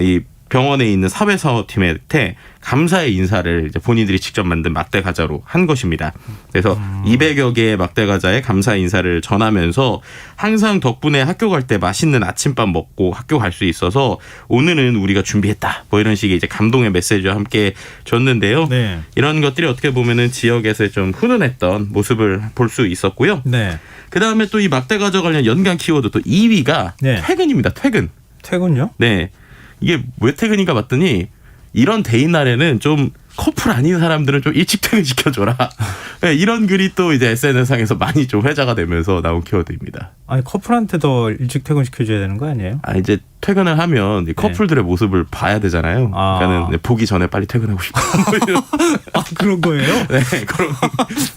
이 병원에 있는 사회사업팀한테 감사의 인사를 이제 본인들이 직접 만든 막대 과자로 한 것입니다. 그래서 200여 개의 막대 과자에 감사 인사를 전하면서 항상 덕분에 학교 갈 때 맛있는 아침밥 먹고 학교 갈 수 있어서 오늘은 우리가 준비했다. 뭐 이런 식의 이제 감동의 메시지와 함께 줬는데요. 네. 이런 것들이 어떻게 보면은 지역에서 좀 훈훈했던 모습을 볼 수 있었고요. 네. 그 다음에 또 이 막대 과자 관련 연관 키워드 또 2위가 네. 퇴근입니다. 퇴근. 퇴근요? 네. 이게 왜 퇴근인가 봤더니 이런 데이 날에는 좀 커플 아닌 사람들은 좀 일찍 퇴근시켜줘라. 네, 이런 글이 또 이제 SNS상에서 많이 좀 회자가 되면서 나온 키워드입니다. 아니 커플한테 더 일찍 퇴근시켜줘야 되는 거 아니에요? 이제 퇴근을 하면 이 커플들의 모습을 봐야 되잖아요. 그러니까는 보기 전에 빨리 퇴근하고 싶다. 그런 거예요? 네,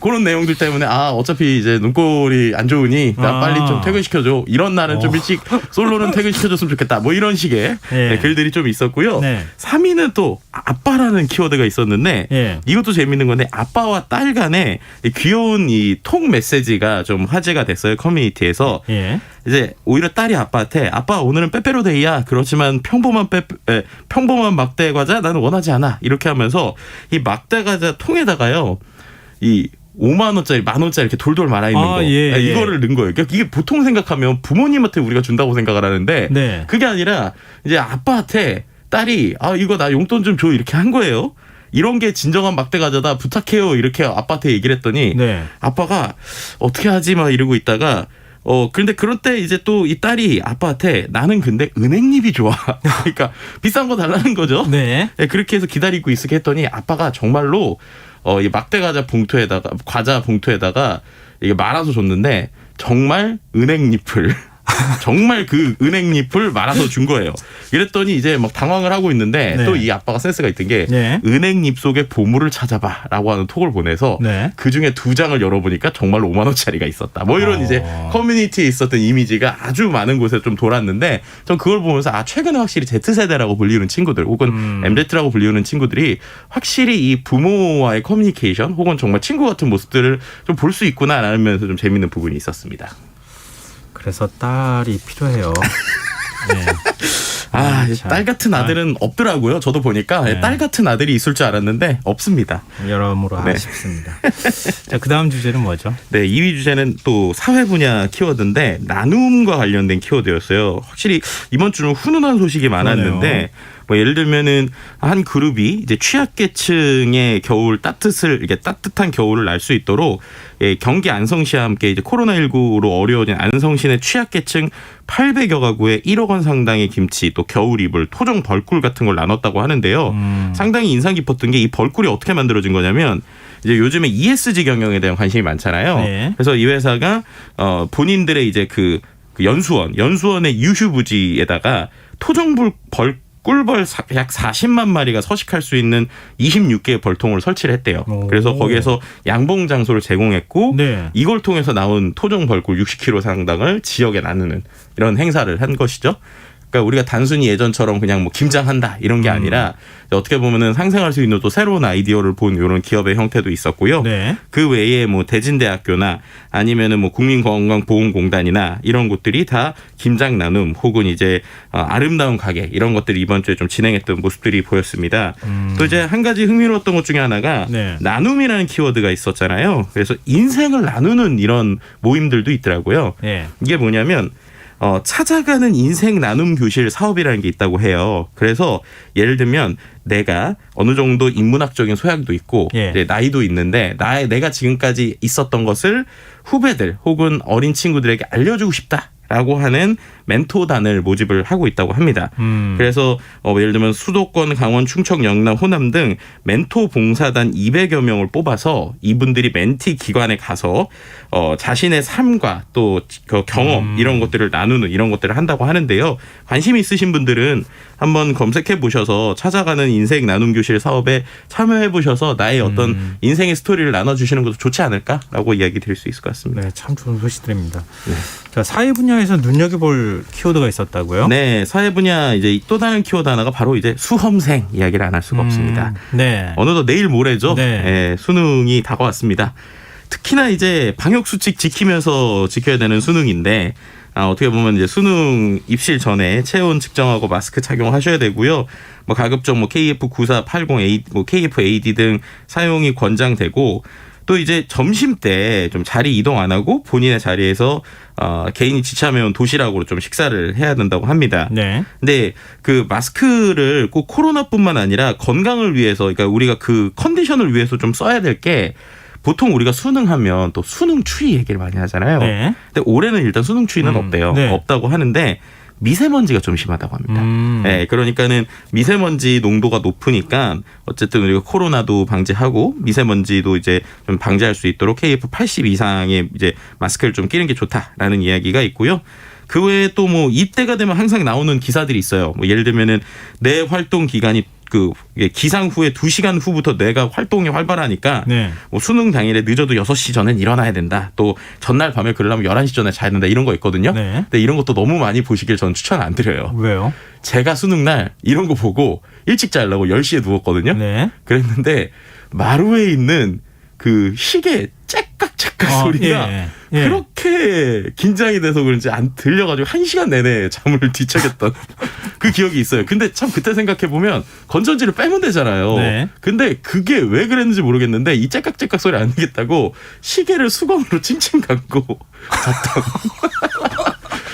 그런 내용들 때문에 어차피 이제 눈꼴이 안 좋으니 나 빨리 좀 퇴근시켜줘. 이런 날은 좀 일찍 솔로는 퇴근시켜줬으면 좋겠다. 뭐 이런 식의 네. 글들이 좀 있었고요. 네. 3위는 또 아빠라는 키워드가 있었는데 예. 이것도 재밌는 건데 아빠와 딸 간의 귀여운 이 톡 메시지가 좀 화제가 됐어요. 커뮤니티에서. 예. 이제 오히려 딸이 아빠한테 아빠 오늘은 빼빼로데이야. 그렇지만 평범한 막대 과자 나는 원하지 않아. 이렇게 하면서 이 막대 과자 통에다가요. 이 5만 원짜리, 1만 원짜리 이렇게 돌돌 말아 있는 거. 예. 이거를 넣은 거예요. 그러니까 이게 보통 생각하면 부모님한테 우리가 준다고 생각을 하는데 네. 그게 아니라 이제 아빠한테 딸이 이거 나 용돈 좀 줘 이렇게 한 거예요. 이런 게 진정한 막대 과자다 부탁해요 이렇게 아빠한테 얘기를 했더니 네. 아빠가 어떻게 하지 막 이러고 있다가 그런데 그럴 때 이제 또 이 딸이 아빠한테 나는 근데 은행잎이 좋아. 그러니까 비싼 거 달라는 거죠. 네. 네, 그렇게 해서 기다리고 있으게 했더니 아빠가 정말로 이 막대 과자 봉투에다가 이게 말아서 줬는데 정말 은행잎을 정말 그 은행잎을 말아서 준 거예요. 이랬더니 이제 막 당황을 하고 있는데 네. 또 이 아빠가 센스가 있던 게 네. 은행잎 속에 보물을 찾아봐라고 하는 톡을 보내서 네. 그 중에 2장을 열어보니까 정말로 5만 원짜리가 있었다. 뭐 이런 이제 커뮤니티에 있었던 이미지가 아주 많은 곳에 좀 돌았는데 전 그걸 보면서 최근에 확실히 Z세대라고 불리는 친구들 혹은 MZ라고 불리는 친구들이 확실히 이 부모와의 커뮤니케이션 혹은 정말 친구 같은 모습들을 좀 볼 수 있구나라는 면에서 좀 재밌는 부분이 있었습니다. 그래서 딸이 필요해요. 네. 참. 딸 같은 아들은 없더라고요. 저도 보니까 네. 딸 같은 아들이 있을 줄 알았는데 없습니다. 여러모로 네. 아쉽습니다. 자, 그 다음 주제는 뭐죠? 네, 2위 주제는 또 사회 분야 키워드인데 나눔과 관련된 키워드였어요. 확실히 이번 주는 훈훈한 소식이 많았는데 그러네요. 뭐 예를 들면은 한 그룹이 이제 취약계층의 겨울 따뜻한 겨울을 날 수 있도록 경기 안성시와 함께 이제 코로나19로 어려워진 안성시 내 취약계층 800여 가구에 1억 원 상당의 김치 또 겨울 이불 토종 벌꿀 같은 걸 나눴다고 하는데요. 상당히 인상 깊었던 게 이 벌꿀이 어떻게 만들어진 거냐면 이제 요즘에 ESG 경영에 대한 관심이 많잖아요. 네. 그래서 이 회사가 본인들의 이제 그 연수원의 유휴부지에다가 토종 꿀벌 약 40만 마리가 서식할 수 있는 26개의 벌통을 설치를 했대요. 오. 그래서 거기에서 양봉 장소를 제공했고 네. 이걸 통해서 나온 토종 벌꿀 60kg 상당을 지역에 나누는 이런 행사를 한 것이죠. 그러니까 우리가 단순히 예전처럼 그냥 뭐 김장한다 이런 게 아니라 어떻게 보면은 상생할 수 있는 또 새로운 아이디어를 본 이런 기업의 형태도 있었고요. 네. 그 외에 뭐 대진대학교나 아니면은 뭐 국민건강보험공단이나 이런 곳들이 다 김장 나눔 혹은 이제 아름다운 가게 이런 것들이 이번 주에 좀 진행했던 모습들이 보였습니다. 또 이제 한 가지 흥미로웠던 것 중에 하나가 네. 나눔이라는 키워드가 있었잖아요. 그래서 인생을 나누는 이런 모임들도 있더라고요. 네. 이게 뭐냐면 찾아가는 인생 나눔 교실 사업이라는 게 있다고 해요. 그래서 예를 들면 내가 어느 정도 인문학적인 소양도 있고 예. 이제 나이도 있는데 내가 지금까지 있었던 것을 후배들 혹은 어린 친구들에게 알려주고 싶다라고 하는 멘토단을 모집을 하고 있다고 합니다. 그래서 예를 들면 수도권, 강원, 충청, 영남, 호남 등 멘토 봉사단 200여 명을 뽑아서 이분들이 멘티 기관에 가서 자신의 삶과 또 그 경험 이런 것들을 나누는 이런 것들을 한다고 하는데요. 관심 있으신 분들은 한번 검색해 보셔서 찾아가는 인생 나눔 교실 사업에 참여해 보셔서 나의 어떤 인생의 스토리를 나눠주시는 것도 좋지 않을까라고 이야기 드릴 수 있을 것 같습니다. 네, 참 좋은 소식들입니다. 자, 사회 분야에서 눈여겨볼 키워드가 있었다고요? 네, 사회 분야 이제 또 다른 키워드 하나가 바로 이제 수험생 이야기를 안 할 수가 없습니다. 네. 어느덧 내일 모레죠. 네. 예, 수능이 다가왔습니다. 특히나 이제 방역 수칙 지키면서 지켜야 되는 수능인데 어떻게 보면 이제 수능 입실 전에 체온 측정하고 마스크 착용하셔야 되고요. 뭐 가급적 뭐 KF9480A, 뭐 KFAD 등 사용이 권장되고 또 이제 점심 때 좀 자리 이동 안 하고 본인의 자리에서 개인이 지참해온 도시락으로 좀 식사를 해야 된다고 합니다. 네. 근데 그 마스크를 꼭 코로나뿐만 아니라 건강을 위해서, 그러니까 우리가 그 컨디션을 위해서 좀 써야 될 게 보통 우리가 수능하면 또 수능 추위 얘기를 많이 하잖아요. 네. 근데 올해는 일단 수능 추위는 없대요. 네. 없다고 하는데 미세먼지가 좀 심하다고 합니다. 네, 그러니까는 미세먼지 농도가 높으니까 어쨌든 우리가 코로나도 방지하고 미세먼지도 이제 좀 방지할 수 있도록 KF80 이상의 이제 마스크를 좀 끼는 게 좋다라는 이야기가 있고요. 그 외에 또 뭐 이때가 되면 항상 나오는 기사들이 있어요. 뭐 예를 들면은 내 활동 기간이 그 기상 후에 2시간 후부터 뇌가 활동이 활발하니까 네. 뭐 수능 당일에 늦어도 6시 전엔 일어나야 된다. 또 전날 밤에 그러려면 11시 전에 자야 된다. 이런 거 있거든요. 네. 근데 이런 것도 너무 많이 보시길 저는 추천 안 드려요. 왜요? 제가 수능 날 이런 거 보고 일찍 자려고 10시에 누웠거든요. 네. 그랬는데 마루에 있는 그 시계 째깍째깍 소리가 예. 그렇게 긴장이 돼서 그런지 안 들려가지고 1시간 내내 잠을 뒤척였던 그 기억이 있어요. 근데 참 그때 생각해보면 건전지를 빼면 되잖아요. 네. 근데 그게 왜 그랬는지 모르겠는데 이 째깍째깍 소리 안 되겠다고 시계를 수건으로 칭칭 감고 잤던.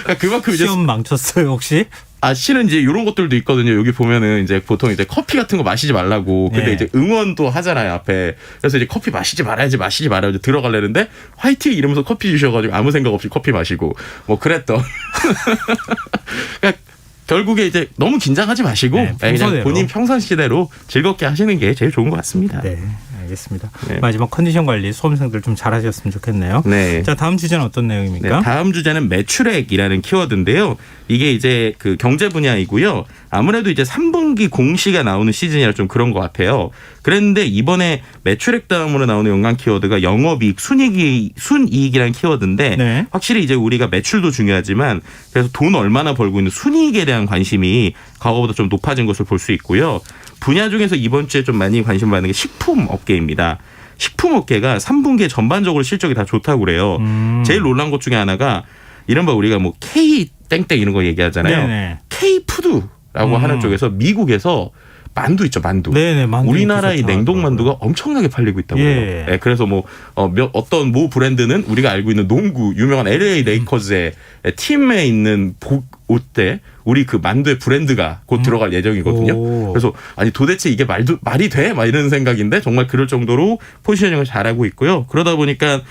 그러니까 그만큼 이제 시험 망쳤어요 혹시? 실은 이제 이런 것들도 있거든요. 여기 보면은 이제 보통 이제 커피 같은 거 마시지 말라고. 근데 예. 이제 응원도 하잖아요, 앞에. 그래서 이제 커피 마시지 말아야지 들어가려는데 화이팅 이러면서 커피 주셔가지고 아무 생각 없이 커피 마시고 뭐 그랬던. 그러니까 결국에 이제 너무 긴장하지 마시고 네, 그냥 평소대로. 본인 평상시대로 즐겁게 하시는 게 제일 좋은 것 같습니다. 네, 알겠습니다. 네. 마지막 컨디션 관리 수험생들 좀 잘하셨으면 좋겠네요. 네. 자, 다음 주제는 어떤 내용입니까? 네, 다음 주제는 매출액이라는 키워드인데요. 이게 이제 그 경제 분야이고요. 아무래도 이제 3분기 공시가 나오는 시즌이라 좀 그런 것 같아요. 그랬는데 이번에 매출액 다음으로 나오는 연관 키워드가 영업이익, 순이익이라는 키워드인데 네. 확실히 이제 우리가 매출도 중요하지만 그래서 돈 얼마나 벌고 있는 순이익에 대한 관심이 과거보다 좀 높아진 것을 볼 수 있고요. 분야 중에서 이번 주에 좀 많이 관심 받는 게 식품 업계입니다. 식품 업계가 3분기에 전반적으로 실적이 다 좋다고 그래요. 제일 놀란 것 중에 하나가 이른바 우리가 뭐 K 땡땡 이런 거 얘기하잖아요. 네네. K 푸드라고 하는 쪽에서 미국에서 만두 있죠, 만두. 네네, 만두 우리나라의 인기 좋다 냉동 만두가 하더라고요. 엄청나게 팔리고 있다고 예. 해요. 네, 그래서 뭐 어떤 모 브랜드는 우리가 알고 있는 농구 유명한 LA 레이커즈의 팀에 있는 옷대 우리 그 만두의 브랜드가 곧 들어갈 예정이거든요. 오. 그래서 아니 도대체 이게 말이 돼? 막 이런 생각인데 정말 그럴 정도로 포지셔닝을 잘하고 있고요. 그러다 보니까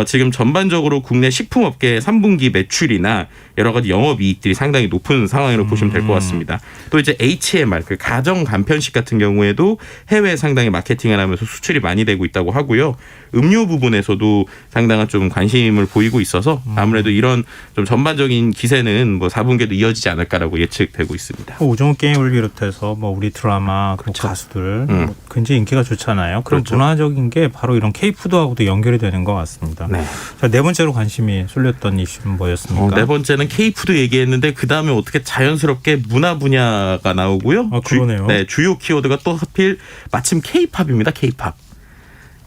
지금 전반적으로 국내 식품업계 3분기 매출이나 여러 가지 영업이익들이 상당히 높은 상황으로 보시면 될 것 같습니다. 또 이제 HMR 그 가정 간편식 같은 경우에도 해외에 상당히 마케팅을 하면서 수출이 많이 되고 있다고 하고요. 음료 부분에서도 상당한 좀 관심을 보이고 있어서 아무래도 이런 좀 전반적인 기세는 뭐 4분기에도 이어지지 않을까라고 예측되고 있습니다. 오징어 게임을 비롯해서 뭐 우리 드라마, 뭐 가수들 뭐 굉장히 인기가 좋잖아요. 그런 그렇죠. 문화적인 게 바로 이런 K푸드하고도 연결이 되는 것 같습니다. 네. 자, 네 번째로 관심이 쏠렸던 이슈는 뭐였습니까? 네 번째는 K푸드 얘기했는데 그 다음에 어떻게 자연스럽게 문화 분야가 나오고요. 그러네요. 주요 키워드가 또 하필 마침 K-팝입니다. K-팝.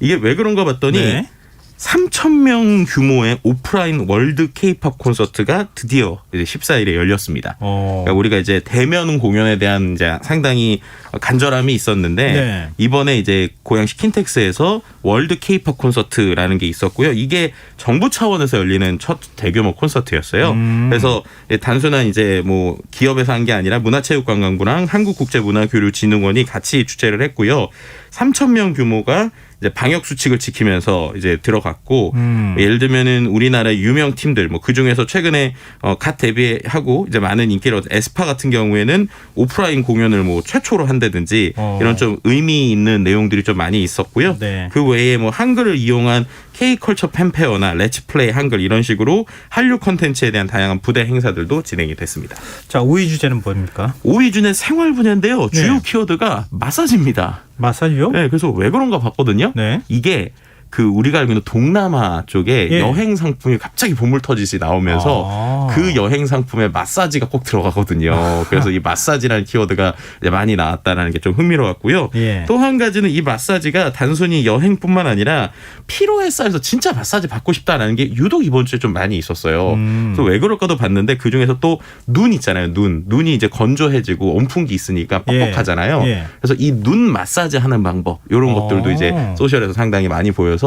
이게 왜 그런가 봤더니 네. 3,000명 규모의 오프라인 월드 K-팝 콘서트가 드디어 이제 14일에 열렸습니다. 그러니까 우리가 이제 대면 공연에 대한 이제 상당히 간절함이 있었는데 네. 이번에 이제 고양시 킨텍스에서 월드 K-팝 콘서트라는 게 있었고요. 이게 정부 차원에서 열리는 첫 대규모 콘서트였어요. 그래서 단순한 이제 뭐 기업에서 한 게 아니라 문화체육관광부랑 한국국제문화교류진흥원이 같이 주최를 했고요. 3,000명 규모가 이제 방역 수칙을 지키면서 이제 들어갔고 예를 들면은 우리나라 유명 팀들 뭐 그 중에서 최근에 갓 데뷔하고 이제 많은 인기를 얻은 에스파 같은 경우에는 오프라인 공연을 뭐 최초로 한다든지 이런 좀 의미 있는 내용들이 좀 많이 있었고요. 네. 그 외에 뭐 한글을 이용한 K컬처 팬페어나 렛츠 플레이 한글 이런 식으로 한류 콘텐츠에 대한 다양한 부대 행사들도 진행이 됐습니다. 자, 5위 주제는 뭡니까? 5위 주제 생활 분야인데요. 주요 네. 키워드가 마사지입니다. 마사지요? 네, 그래서 왜 그런가 봤거든요. 네. 이게 그 우리가 알고 있는 동남아 쪽에 예. 여행 상품이 갑자기 보물 터지시 나오면서 그 여행 상품에 마사지가 꼭 들어가거든요. 그래서 이 마사지라는 키워드가 이제 많이 나왔다는 게 좀 흥미로웠고요. 예. 또 한 가지는 이 마사지가 단순히 여행뿐만 아니라 피로에 쌓여서 진짜 마사지 받고 싶다라는 게 유독 이번 주에 좀 많이 있었어요. 그래서 왜 그럴까도 봤는데 그 중에서 또 눈 있잖아요. 눈이 이제 건조해지고 온풍기 있으니까 뻑뻑하잖아요. 예. 그래서 이 눈 마사지 하는 방법 이런 것들도 이제 소셜에서 상당히 많이 보여서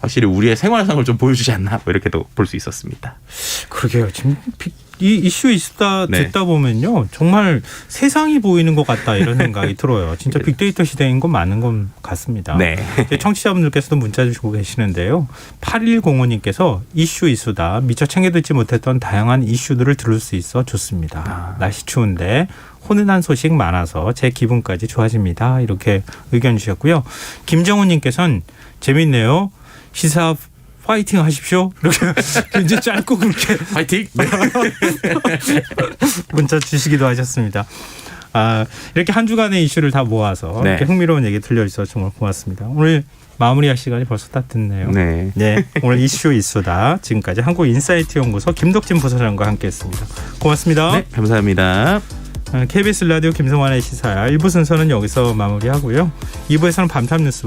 확실히 우리의 생활상을 좀 보여주지 않나 뭐 이렇게도 볼 수 있었습니다. 그러게요. 지금 이 이슈 있다 네. 듣다 보면요, 정말 세상이 보이는 것 같다 이런 생각이 들어요. 진짜 빅데이터 시대인 건 맞는 것 같습니다. 네. 이제 청취자분들께서도 문자 주시고 계시는데요. 8105님께서 이슈 이수다. 미처 챙겨 듣지 못했던 다양한 이슈들을 들을 수 있어 좋습니다. 날씨 추운데 훈훈한 소식 많아서 제 기분까지 좋아집니다. 이렇게 의견 주셨고요. 김정훈님께서는 재밌네요. 시사 파이팅 하십시오. 이렇게 굉장히 짧고 그렇게 파이팅! 네. 문자 주시기도 하셨습니다. 이렇게 한 주간의 이슈를 다 모아서 네. 이렇게 흥미로운 얘기 들려주셔서 정말 고맙습니다. 오늘 마무리할 시간이 벌써 다 됐네요. 네. 오늘 이슈 이수다. 지금까지 한국인사이트 연구소 김덕진 부소장과 함께했습니다. 고맙습니다. 네, 감사합니다. KBS 라디오 김성환의 시사야 1부 순서는 여기서 마무리하고요. 2부에서는 밤탐 뉴스